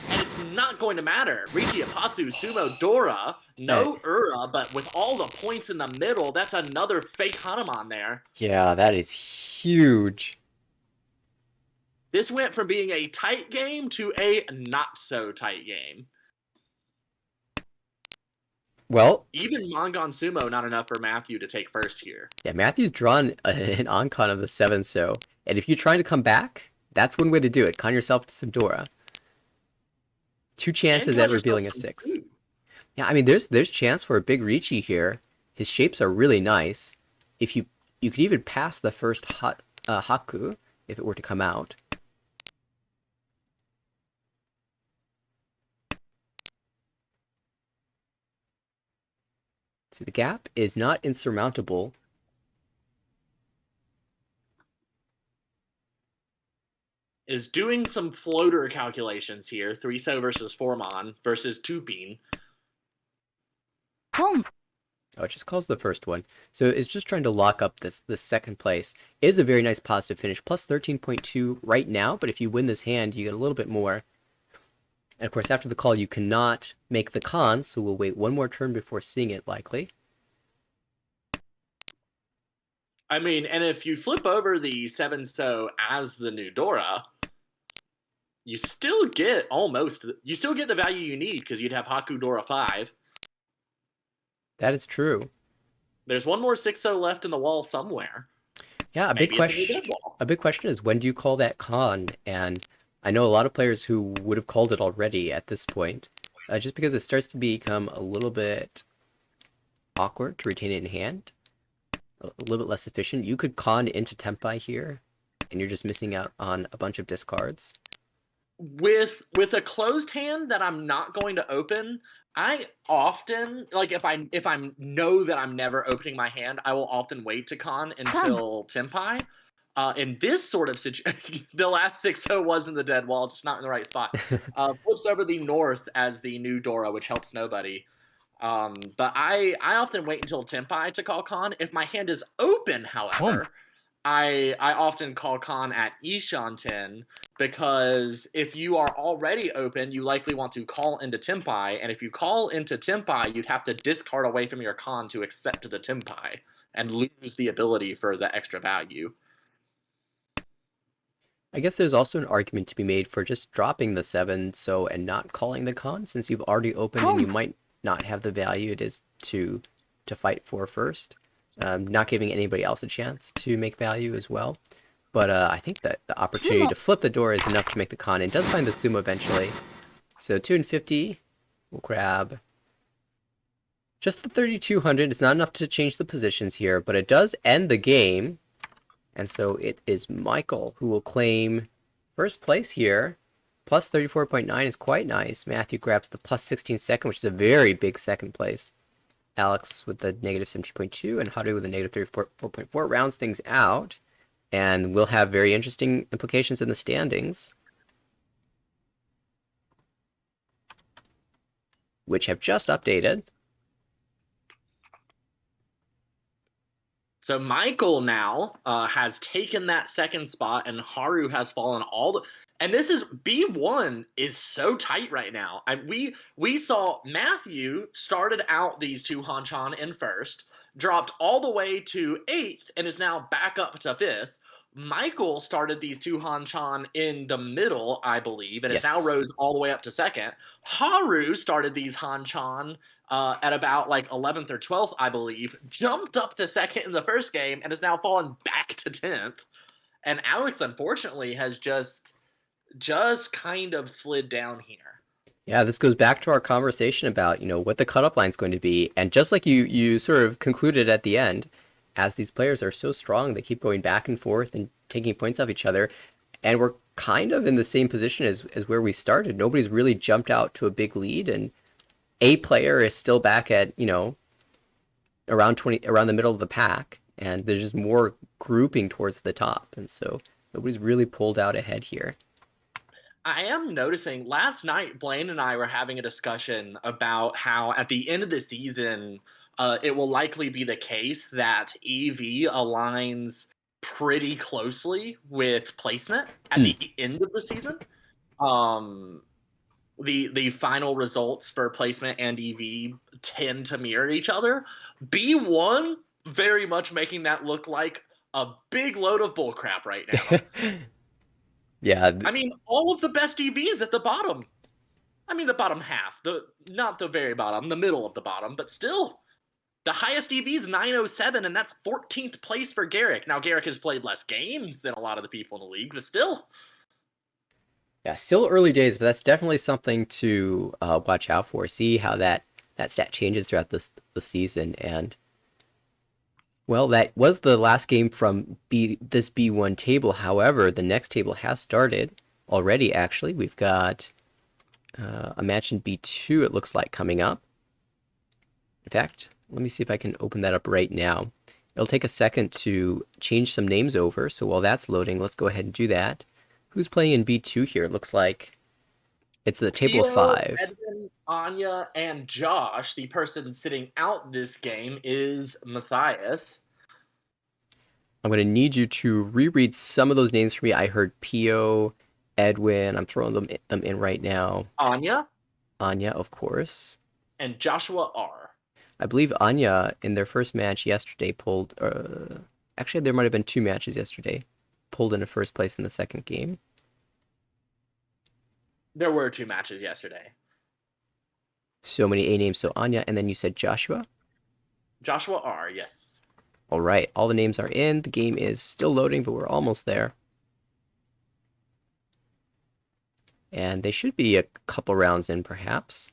and it's not going to matter. Ricci, Apatsu, Sumo, Dora, no Ura, but with all the points in the middle, that's another fake Hanuman there. Yeah, that is huge. This went from being a tight game to a not-so-tight game. Well, Even Mongon Sumo, not enough for Matthew to take first here. yeah, Matthew's drawn an Oncon of the 7, so... And if you're trying to come back, that's one way to do it. Con yourself to some Dora. 2 chances at revealing a 6. Food. Yeah, I mean, there's chance for a big Ricci here. His shapes are really nice. If you could even pass the first Haku if it were to come out. See, the gap is not insurmountable. Is doing some floater calculations here. 3-so versus 4-mon versus 2-bean. 本 Oh, it just calls the first one. So it's just trying to lock up this second place. It is a very nice positive finish. Plus 13.2 right now, but if you win this hand, you get a little bit more. And of course, after the call, you cannot make the con, so we'll wait one more turn before seeing it, likely. I mean, and if you flip over the 7-so as the new Dora, you still get the value you need because you'd have Haku Dora 5. That is true. There's one more 6-so left in the wall somewhere. Yeah, a big Maybe it's a new question. dead wall. A big question is, when do you call that con? And I know a lot of players who would have called it already at this point, just because it starts to become a little bit awkward to retain it in hand, a little bit less efficient. You could con into Tempai here, and you're just missing out on a bunch of discards. With a closed hand that I'm not going to open, I often, like, if I know that I'm never opening my hand, I will often wait to con until Tempai. In this sort of situation, the last 6-so was in the dead wall, just not in the right spot. Flips over the north as the new Dora, which helps nobody. But I often wait until Tempai to call con. If my hand is open, however, I often call con at Ishanten, because if you are already open, you likely want to call into Tempai, and if you call into Tempai, you'd have to discard away from your con to accept the Tempai, and lose the ability for the extra value. I guess there's also an argument to be made for just dropping the 7-so and not calling the con, since you've already opened and you might not have the value it is to fight for first. Not giving anybody else a chance to make value as well. But I think that the opportunity to flip the door is enough to make the con, and does find the Sumo eventually. So 250, we'll grab just the 3200. It's not enough to change the positions here, but it does end the game. And so it is Michael who will claim first place here. Plus 34.9 is quite nice. Matthew grabs the plus 16 second, which is a very big second place. Alex with the negative 17.2 and Haru with the negative 34.4 rounds things out. And we'll have very interesting implications in the standings, which have just updated. So Michael now has taken that second spot, and Haru has fallen and this is B1 is so tight right now. We saw Matthew started out these two Hanchan in first, dropped all the way to 8th, and is now back up to 5th. Michael started these two Hanchan in the middle, I believe, and Yes. it now rose all the way up to 2nd. Haru started these Hanchan at about like 11th or 12th, I believe, jumped up to 2nd in the first game, and has now fallen back to 10th. And Alex, unfortunately, has just kind of slid down here. Yeah, this goes back to our conversation about, what the cutoff line is going to be. And just like you sort of concluded at the end, as these players are so strong, they keep going back and forth and taking points off each other. And we're kind of in the same position as where we started. Nobody's really jumped out to a big lead, and a player is still back at, around the middle of the pack, and there's just more grouping towards the top. And so nobody's really pulled out ahead here. I am noticing last night, Blaine and I were having a discussion about how at the end of the season, it will likely be the case that EV aligns pretty closely with placement at the end of the season. The final results for placement and EV tend to mirror each other. B1 very much making that look like a big load of bullcrap right now. Yeah. I mean, all of the best EVs at the bottom. I mean, the bottom half, not the very bottom, the middle of the bottom, but still. The highest EV is 907, and that's 14th place for Garrick. Now, Garrick has played less games than a lot of the people in the league, but still. Yeah, still early days, but that's definitely something to watch out for. See how that stat changes throughout the season. And well, that was the last game from this B1 table. However, the next table has started already. Actually, we've got a match in B2. It looks like coming up. In fact, let me see if I can open that up right now. It'll take a second to change some names over. So while that's loading, let's go ahead and do that. Who's playing in B2 here? It looks like it's the table of Theo, 5. Edwin, Anya, and Josh. The person sitting out this game is Matthias. I'm going to need you to reread some of those names for me. I heard Pio, Edwin. I'm throwing them in right now. Anya Anya, of course. and Joshua R. I believe Anya, in their first match yesterday, pulled... actually, there might have been 2 matches yesterday. Pulled into first place in the second game. There were 2 matches yesterday. So many A names. So Anya, and then you said Joshua? Joshua R, yes. All right, all the names are in. The game is still loading, but we're almost there. And they should be a couple rounds in, perhaps.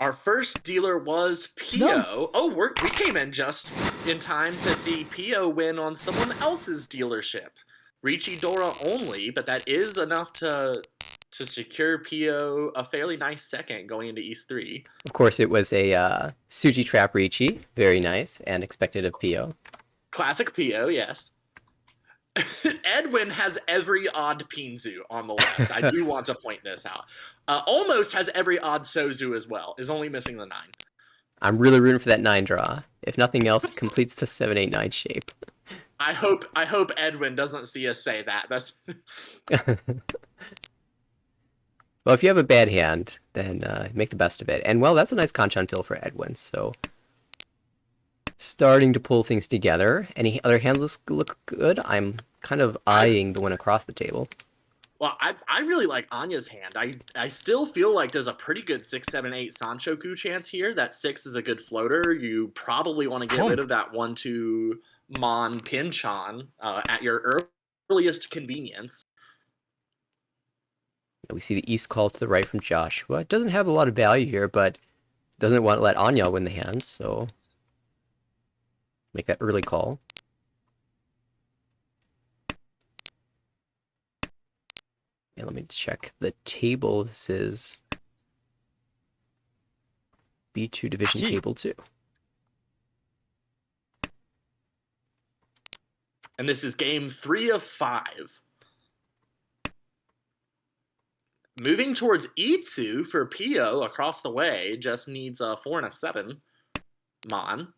Our first dealer was Pio. No. Oh, we came in just in time to see Pio win on someone else's dealership. Ricci Dora only, but that is enough to secure Pio a fairly nice second going into East 3. Of course, it was a Suji Trap Ricci. Very nice, and expected of Pio. Classic Pio, yes. Edwin has every odd Pinzu on the left. I do want to point this out. Almost has every odd Sozu as well. Is only missing the 9. I'm really rooting for that 9 draw. If nothing else, it completes the 7-8-9 shape. I hope Edwin doesn't see us say that. That's Well, if you have a bad hand, then make the best of it. And well, that's a nice Kanchan fill for Edwin. So starting to pull things together. Any other hands look good? I'm kind of eyeing the one across the table. Well, I really like Anya's hand. I still feel like there's a pretty good 6, 7, 8 Sanshoku chance here. That 6 is a good floater. You probably want to get rid of that 1-2 Mon Pinchan at your earliest convenience. We see the East call to the right from Joshua. It doesn't have a lot of value here, but doesn't want to let Anya win the hand, so make that early call. And let me check the table. This is B2 Division Table 2. And this is game 3 of 5. Moving towards E2 for Pio across the way. Just needs a 4 and a 7. Mon.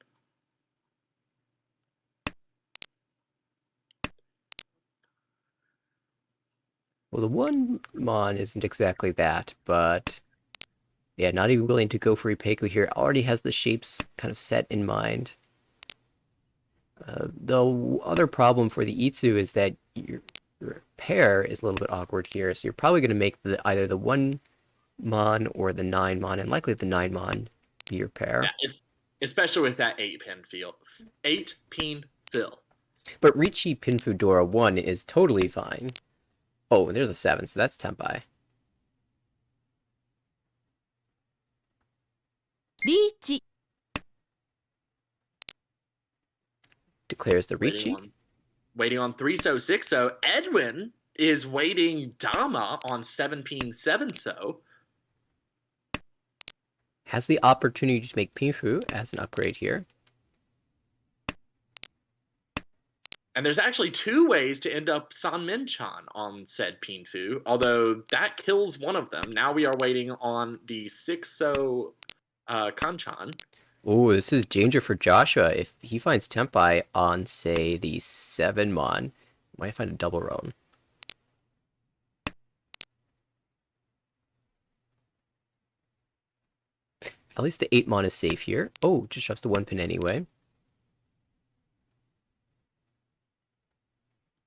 Well, the one Mon isn't exactly that, but yeah, not even willing to go for Ipeco here. Already has the shapes kind of set in mind. The other problem for the Itsu is that your pair is a little bit awkward here, so you're probably going to make either the 1 Mon or the 9 Mon, and likely the 9 Mon be your pair. Yeah, especially with that 8-pin fill. 8-pin fill. But Ricci Pinfu Dora 1 is totally fine. Oh, there's a 7, so that's Tenpai. Ricci. Declares the Ricci. Waiting on 3-so, 6-so. Edwin is waiting Dama on 7-pin 7-so. Has the opportunity to make Pinfu as an upgrade here. And there's actually 2 ways to end up Sanminchan on said Pinfu, although that kills one of them. Now we are waiting on the 6-so Kanchan. Oh, this is danger for Joshua. If he finds Tenpai on, say, the 7 Mon, might find a double roam. At least the 8 Mon is safe here. Oh, just drops the 1 pin anyway.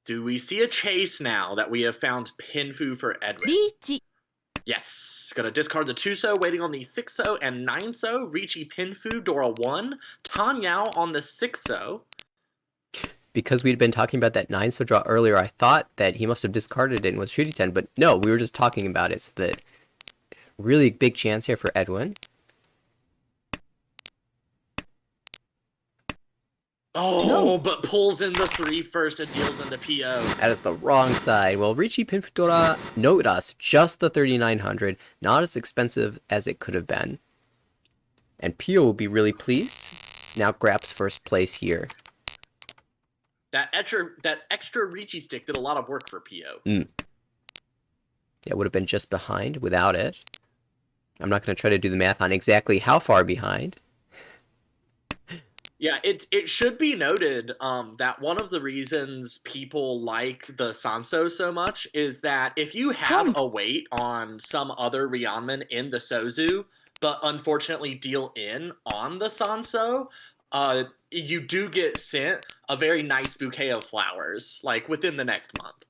Do we see a chase now that we have found Pinfu for Edwin? リーチ Yes. Gonna discard the 2-so, waiting on the 6-so and 9-so. Ricci Pinfu, Dora 1. Tan Yao on the 6-so. Because we'd been talking about that 9 so draw earlier, I thought that he must have discarded it and was shooting 10, but no, we were just talking about it, so that really big chance here for Edwin. Oh, but pulls in the 3 first and deals into PO. That is the wrong side. Well, Ricci Pinfutora, note us, just the 3900, not as expensive as it could have been. And Pio will be really pleased. Now grabs first place here. That extra Ricci stick did a lot of work for PO. Yeah, would have been just behind without it. I'm not going to try to do the math on exactly how far behind. Yeah, it should be noted that one of the reasons people like the Sanso so much is that if you have a wait on some other Ryanman in the Sozu, but unfortunately deal in on the Sanso, you do get sent a very nice bouquet of flowers, like within the next month.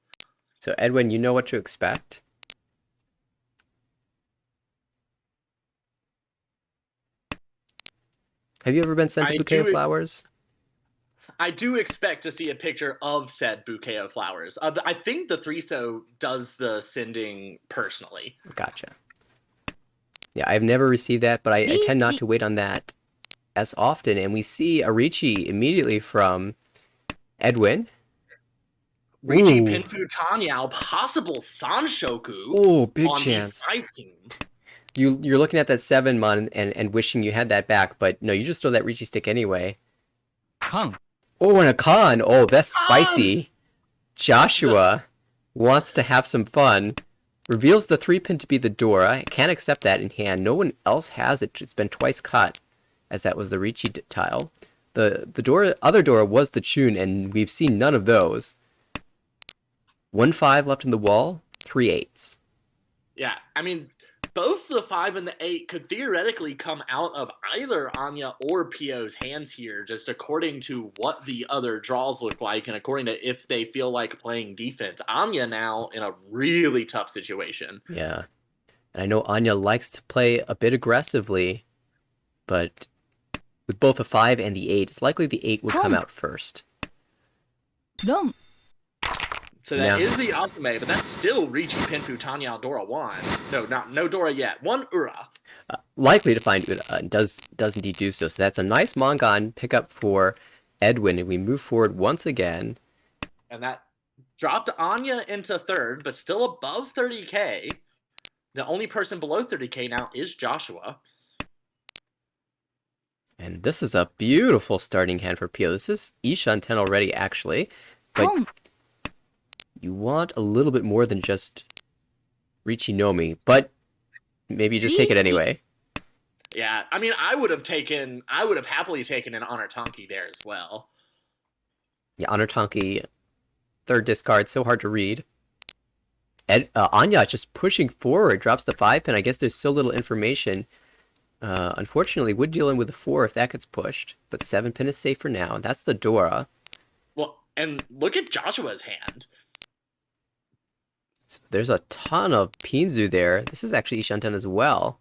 So Edwin, you know what to expect. Have you ever been sent a bouquet of flowers? I do expect to see a picture of said bouquet of flowers. I think the 3-so does the sending personally. Gotcha. Yeah, I've never received that, but I tend not to wait on that as often. And we see a Ricci immediately from Edwin. Ricci Pinfu Tan Yao, possible Sanshoku. Oh, big on chance. The 5 team. You're looking at that 7-mon and wishing you had that back, but no, you just throw that Ricci stick anyway. Con. Oh, and a con. Oh, that's spicy. Joshua wants to have some fun. Reveals the 3-pin to be the Dora. Can't accept that in hand. No one else has it. It's been twice cut, as that was the Ricci tile. The other Dora was the Chun, and we've seen none of those. 1 5 left in the wall. 3 8s. Yeah, I mean, both the 5 and the 8 could theoretically come out of either Anya or Pio's hands here, just according to what the other draws look like and according to if they feel like playing defense. Anya now in a really tough situation. Yeah. And I know Anya likes to play a bit aggressively, but with both the 5 and the 8, it's likely the 8 would come out first. ロン So that is the Asume, but that's still Ricci Pinfu Tan Yao Dora 1. No Dora yet. 1 Ura. Likely to find Ura, and does indeed do so. So that's a nice Mongon pickup for Edwin, and we move forward once again. And that dropped Anya into 3rd, but still above 30k. The only person below 30k now is Joshua. And this is a beautiful starting hand for Pio. This is Ishan 10 already, actually. But ポン you want a little bit more than just Ricci Nomi, but maybe you just take it anyway. Yeah, I mean, I would have happily taken an Honor Tonki there as well. Yeah, Honor Tonki, 3rd discard, so hard to read. Anya just pushing forward, drops the 5-pin. I guess there's so little information. Unfortunately, would deal in with the 4 if that gets pushed, but 7-pin is safe for now. That's the Dora. Well, and look at Joshua's hand. So there's a ton of Pinzu there. This is actually Ishanten as well.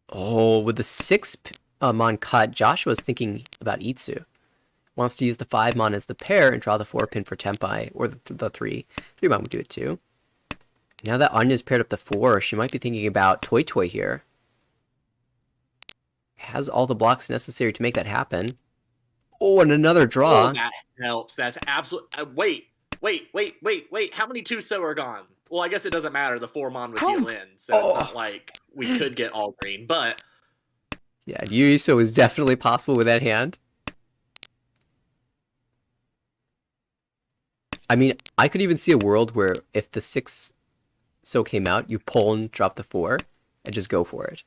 Oh, with the 6-mon cut, Joshua's thinking about Itsu. Wants to use the 5-mon as the pair and draw the 4-pin for Tenpai, or the 3. 3-mon would do it too. Now that Anya's paired up the 4, she might be thinking about Toy Toy here. Has all the blocks necessary to make that happen. Oh, and another draw. Oh, that helps. That's absolute. Wait. How many 2-so are gone? Well, I guess it doesn't matter. The 4-mon would deal in, so it's not like we could get all green. But yeah, Yuiso is definitely possible with that hand. I mean, I could even see a world where if the 6-so came out, you pull and drop the 4 and just go for it.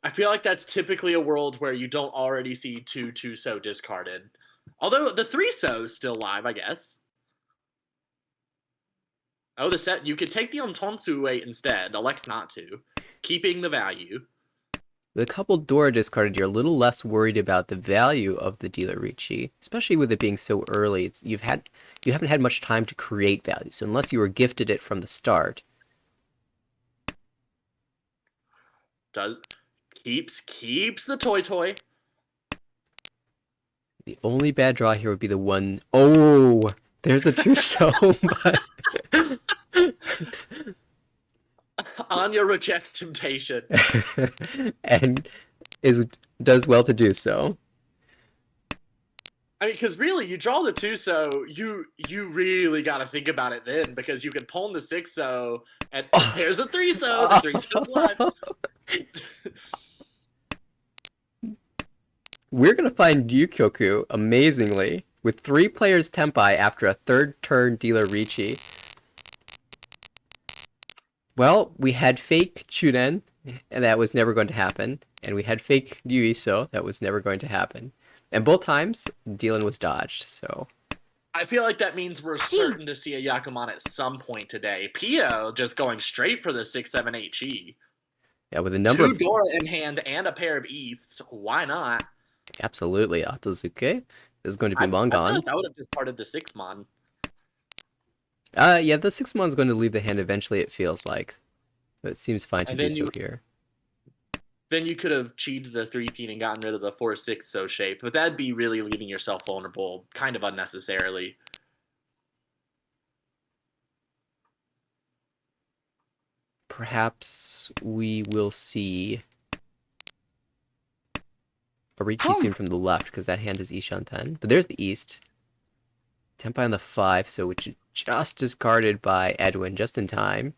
I feel like that's typically a world where you don't already see 2-so discarded. Although the 3-so is still live, I guess. Oh, the set. You could take the Ontonsu instead. Elect not to. keeping the value. With a couple Dora discarded, you're a little less worried about the value of the dealer Ricci, especially with it being so early. You haven't had much time to create value, so unless you were gifted it from the start. Keeps the toy. The only bad draw here would be the one. Oh, there's the two so, but Anya rejects temptation. and does well to do so. I mean, because really, you draw the 2-so, you really got to think about it then, because you can pawn the 6-so, and there's a 3-so, the 3-so's left. We're gonna find Ryukyoku, amazingly, with 3 players Tenpai after a third turn dealer Ricci. Well, we had fake Churen, and that was never going to happen. And we had fake Ryuiso, that was never going to happen. And both times, Dylan was dodged, so... I feel like that means we're certain to see a Yakuman at some point today. Pio just going straight for the 6-7-8 Chi. Yeah, with a number Two Dora in hand and a pair of Easts, why not? Absolutely, Otozuke is going to be I feel Mongon. like that would have discarded the 6-mon. Yeah, the 6-mon is going to leave the hand eventually, it feels like. So it seems fine to And do then so here. Then you could have cheated the 3-peen and gotten rid of the 4-6-so shape, but that'd be really leaving yourself vulnerable, kind of unnecessarily. Perhaps we will see a Ricci soon from the left, because that hand is Ishan 10. But there's the East. Tenpai on the 5, so which is just discarded by Edwin, just in time.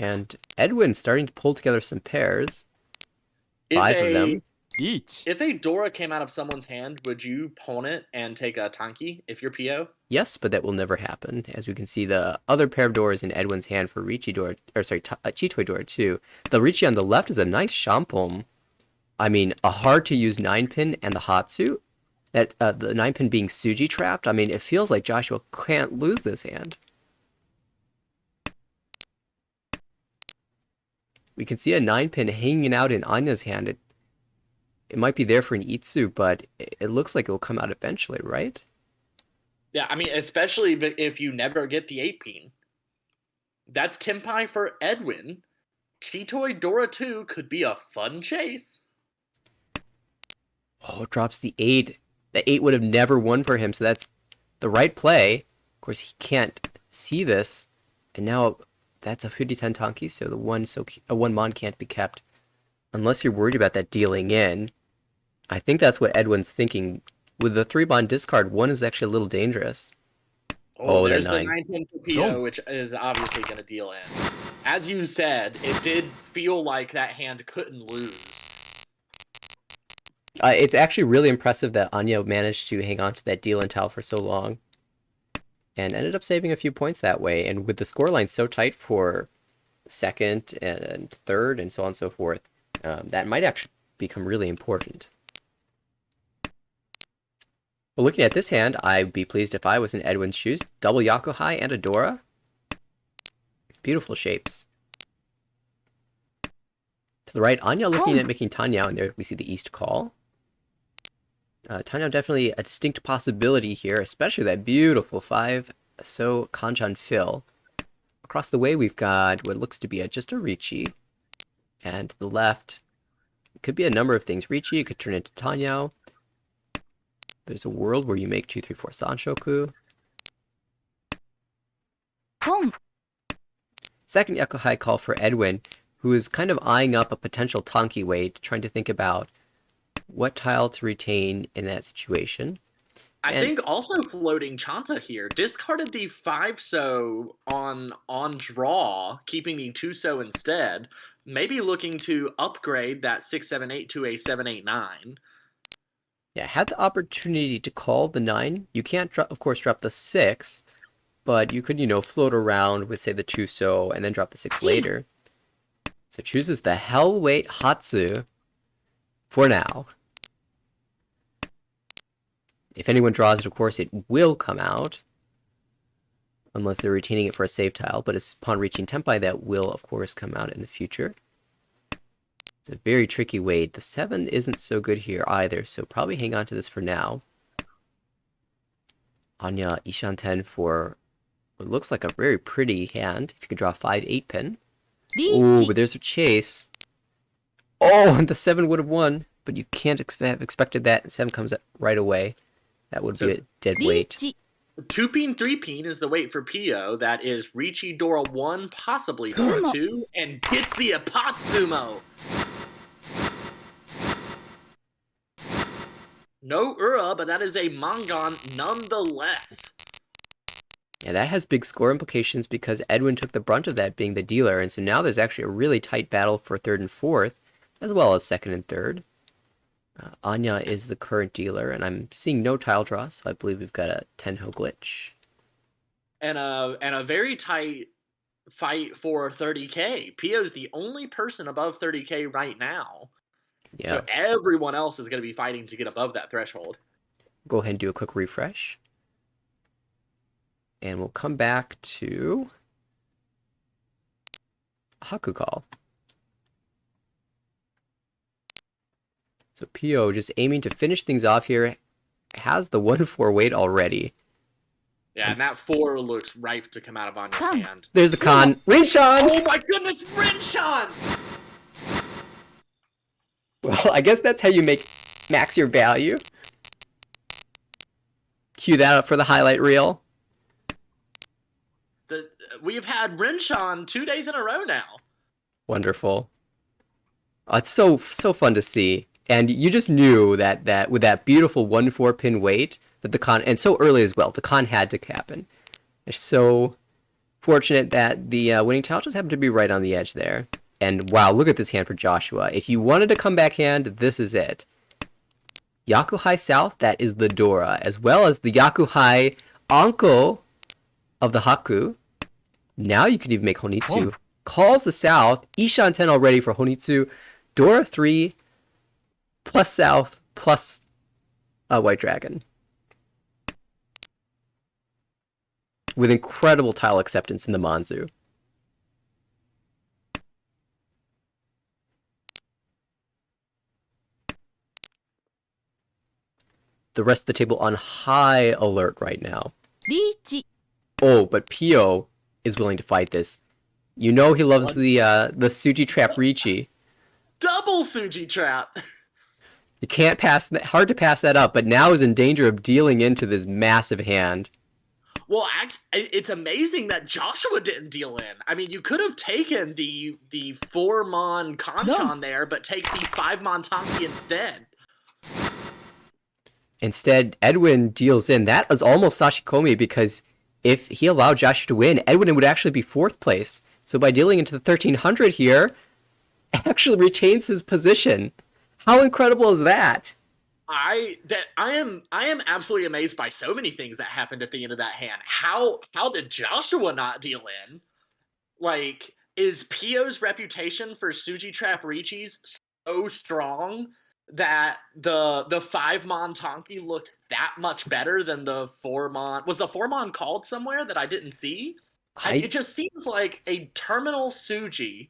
And Edwin starting to pull together some pairs. 5 of them. If a Dora came out of someone's hand, would you pawn it and take a Tanki if you're PO? Yes, but that will never happen. As we can see, the other pair of doors in Edwin's hand for Ricci Dora, or sorry, Chitoi Dora too. The Ricci on the left is a nice shampoo. I mean, a hard-to-use 9-pin and the Hatsu. That the 9-pin being Suji trapped. I mean, it feels like Joshua can't lose this hand. We can see a 9-pin hanging out in Anya's hand. It might be there for an Itsu, but it looks like it will come out eventually, right? Yeah, I mean, especially if you never get the 8-peen. That's Tenpai for Edwin. Chitoi Dora 2 could be a fun chase. Oh, it drops the 8. The 8 would have never won for him, so that's the right play. Of course, he can't see this, and now that's a Fuditen Tanki, so the 1 mon can't be kept. Unless you're worried about that dealing in. I think that's what Edwin's thinking. With the 3-mon discard, 1 is actually a little dangerous. Oh, there's the 9. the 9-pin for PO, which is obviously going to deal in. As you said, it did feel like that hand couldn't lose. It's actually really impressive that Anya managed to hang on to that deal in tile for so long. And ended up saving a few points that way. And with the scoreline so tight for second and third and so on and so forth, that might actually become really important. Well, looking at this hand, I'd be pleased if I was in Edwin's shoes. Double Yakuhai and a Dora. Beautiful shapes. To the right, Anya looking at making Tanyao, and there we see the East call. Tanyao definitely a distinct possibility here, especially that beautiful 5-so Kanchan fill. Across the way, we've got what looks to be just a Ricci. And to the left, it could be a number of things. Ricci, it could turn into Tanyao. There's a world where you make 2, 3, 4 Sanshoku. Second Yakuhai call for Edwin, who is kind of eyeing up a potential Tanki weight, trying to think about what tile to retain in that situation. I think also floating Chanta here discarded the 5-so on draw, keeping the 2-so instead. Maybe looking to upgrade that 6-7-8 to a 7-8-9. Yeah, had the opportunity to call the 9. You can't, of course, drop the 6, but you could, float around with, say, the 2-so and then drop the 6 later. So chooses the Hellweight Hatsu for now. If anyone draws it, of course, it will come out. unless they're retaining it for a save tile, but upon reaching Tenpai, that will, of course, come out in the future. It's a very tricky weight. The 7 isn't so good here either, so probably hang on to this for now. Anya Ishanten for what looks like a very pretty hand. If you can draw 5 8-pin. Ooh, but there's a chase. Oh, and the 7 would have won, but you can't have expected that. 7 comes right away. That would be a dead weight. 2-pin, 3-pin is the weight for Pio. That is Ricci, Dora 1, possibly Dora 2, and gets the Apatsumo. No Ura, but that is a Mangon nonetheless. Yeah, that has big score implications because Edwin took the brunt of that being the dealer, and so now there's actually a really tight battle for 3rd and 4th, as well as 2nd and 3rd. Anya is the current dealer, and I'm seeing no tile draw, so I believe we've got a Tenho glitch. And a very tight fight for 30k. Pio's the only person above 30k right now. Yeah. So everyone else is going to be fighting to get above that threshold. Go ahead and do a quick refresh. And we'll come back to Haku Call. So Pio just aiming to finish things off here, has the 1-4 weight already. Yeah, and that 4 looks ripe to come out of Anya's hand. There's the con. Rinshan! Oh my goodness, Rinshan! Well, I guess that's how you max your value. Cue that up for the highlight reel. We've had Rinshan 2 days in a row now. Wonderful. Oh, it's so fun to see. And you just knew that with that beautiful 1-4 pin weight, that the con, and so early as well, the con had to happen. It's so fortunate that the winning tile just happened to be right on the edge there. And wow, look at this hand for Joshua. If you wanted a comeback hand, this is it. Yakuhai South, that is the Dora, as well as the Yakuhai Anko of the Haku. Now you can even make Honitsu. Calls the South, Ishanten already for Honitsu, Dora 3, plus South, plus White Dragon. With incredible tile acceptance in the Manzu. The rest of the table on high alert right now. Oh, but Pio is willing to fight this. You know he loves the Suji Trap Ricci. Double Suji Trap! You can't pass that. Hard to pass that up, but now is in danger of dealing into this massive hand. Well, it's amazing that Joshua didn't deal in. I mean, you could have taken the 4-mon Kanchan there, but takes the 5-mon Tanki instead. Instead, Edwin deals in. That was almost Sashikomi because if he allowed Joshua to win, Edwin would actually be 4th place. So by dealing into the 1300 here, actually retains his position. How incredible is that? I am absolutely amazed by so many things that happened at the end of that hand. How did Joshua not deal in? Like, is Pio's reputation for Suji Trap Ricci's so strong that the 5-mon Tanki looked that much better than the 4-mon? Was the 4-mon called somewhere that I didn't see? It just seems like a terminal Suji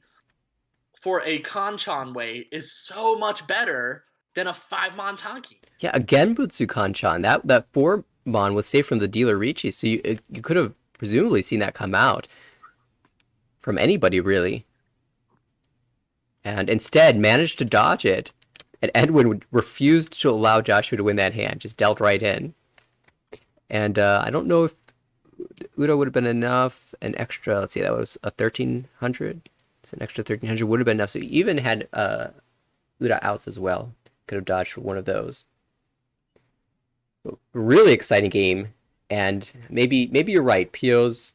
for a Kanchan weight is so much better than a 5-mon Tanki. Yeah, again, Butsu Kanchan. That 4-mon was safe from the dealer Ricci, so you could have presumably seen that come out from anybody, really. And instead managed to dodge it. And Edwin refused to allow Joshua to win that hand, just dealt right in. And I don't know if Udo would have been enough, an extra, let's see, that was a 1300. So an extra 1300 would have been enough. So you even had Uda outs as well. Could have dodged for one of those. Really exciting game. And maybe you're right. Pio's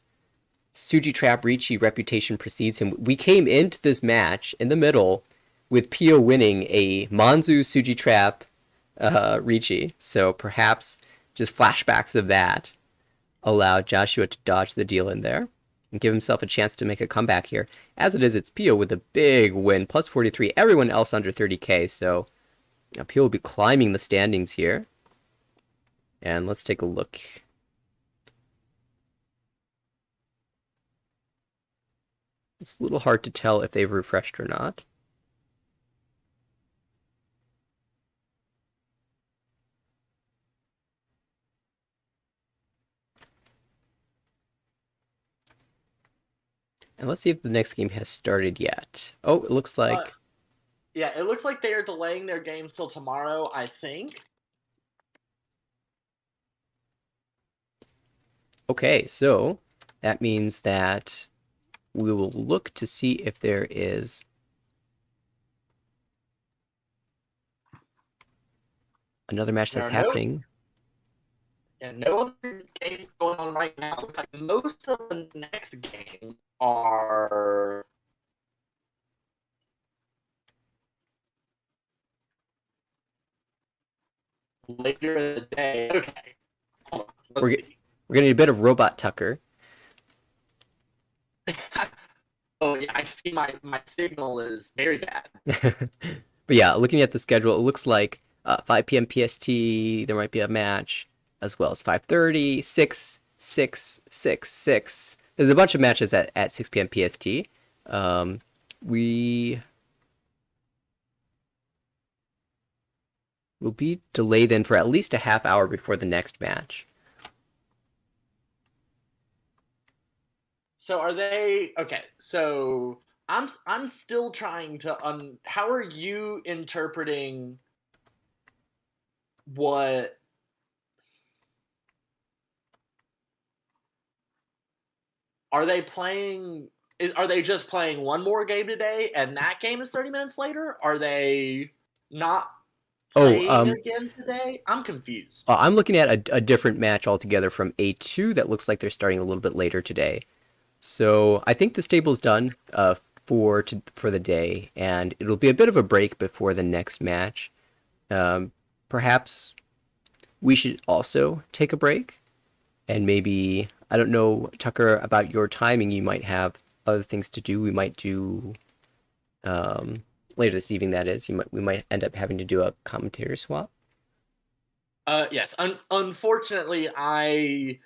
Suji Trap Ricci reputation precedes him. We came into this match in the middle with Pio winning a Manzu Suji Trap Ricci. So perhaps just flashbacks of that allowed Joshua to dodge the deal in there and give himself a chance to make a comeback here. As it is, it's Pio with a big win, plus 43. Everyone else under 30k, so Pio will be climbing the standings here. And let's take a look. It's a little hard to tell if they've refreshed or not. And let's see if the next game has started yet. Oh, it looks Uh, like yeah, it looks like they are delaying their games till tomorrow, I think. okay, so that means that we will look to see if there is another match There that's are no happening. no other games going on right now. Looks like most of the next games are later in the day. Okay, hold on. We're, Let's ge- see. we're getting a bit of Robot Tucker. Oh yeah, I see my signal is very bad. But yeah, looking at the schedule, it looks like 5 p.m. PST, there might be a match, as well as 5:30, 6, 6, 6, 6. There's a bunch of matches at 6 p.m. PST. We will be delayed then for at least a half hour before the next match. So are they okay? So I'm still trying to how are you interpreting what are they playing are they just playing one more game today and that game is 30 minutes later? Are they not Oh, playing again today? I'm confused. I'm looking at a different match altogether from A2 that looks like they're starting a little bit later today. So I think this table's done for the day, and it'll be a bit of a break before the next match. Um, Perhaps we should also take a break, and maybe I don't know, Tucker, about your timing. You might have other things to do. We might do um, later this evening. That is, we might end up having to do a commentary swap. Yes. Unfortunately, my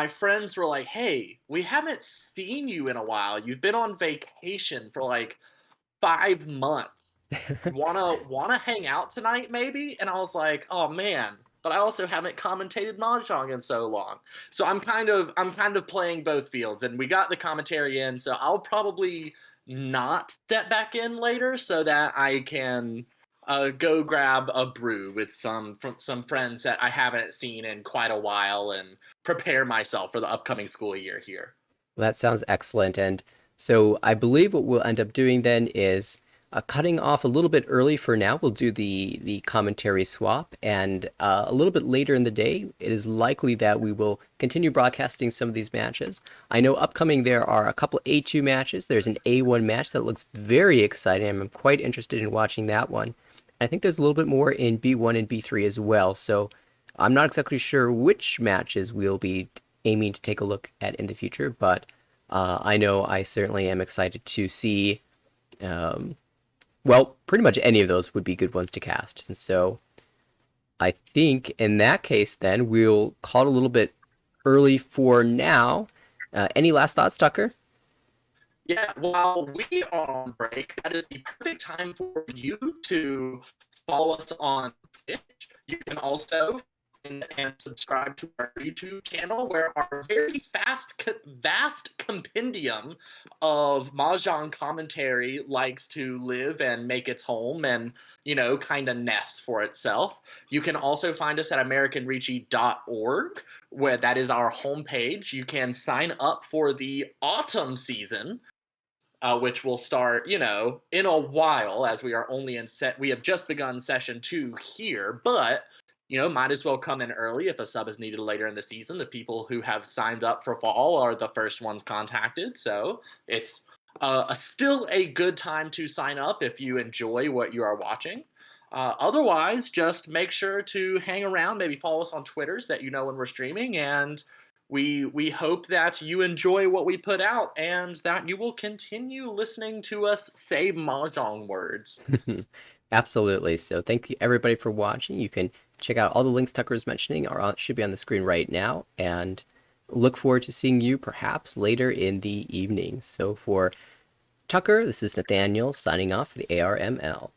friends were like, "Hey, we haven't seen you in a while. You've been on vacation for like 5 months. Wanna hang out tonight, maybe?" And I was like, "Oh man." But I also haven't commentated mahjong in so long, so I'm kind of playing both fields. And we got the commentary in, so I'll probably not step back in later so that I can go grab a brew with some friends that I haven't seen in quite a while and prepare myself for the upcoming school year here. Well, that sounds excellent. And so I believe what we'll end up doing then is cutting off a little bit early for now. We'll do the commentary swap, and a little bit later in the day, it is likely that we will continue broadcasting some of these matches. I know upcoming there are a couple A2 matches. There's an A1 match that looks very exciting. I'm quite interested in watching that one. I think there's a little bit more in B1 and B3 as well. So I'm not exactly sure which matches we'll be aiming to take a look at in the future, but I know I certainly am excited to see, um, well, pretty much any of those would be good ones to cast. And so I think in that case, then we'll call it a little bit early for now. Any last thoughts, Tucker? Yeah, while we are on break, that is the perfect time for you to follow us on Twitch. You can also and subscribe to our YouTube channel, where our very vast compendium of mahjong commentary likes to live and make its home and kind of nest for itself. You can also find us at AmericanRicci.org, where that is our homepage. You can sign up for the autumn season, which will start, in a while, as we are only in set. We have just begun session 2 here, but might as well come in early if a sub is needed later in the season. The people who have signed up for fall are the first ones contacted, so it's still a good time to sign up if you enjoy what you are watching. Otherwise, just make sure to hang around. Maybe follow us on Twitter so that you know when we're streaming, and we hope that you enjoy what we put out and that you will continue listening to us say mahjong words. Absolutely. So thank you everybody for watching. You can check out all the links Tucker is mentioning should be on the screen right now. And look forward to seeing you perhaps later in the evening. So for Tucker, this is Nathaniel signing off for the ARML.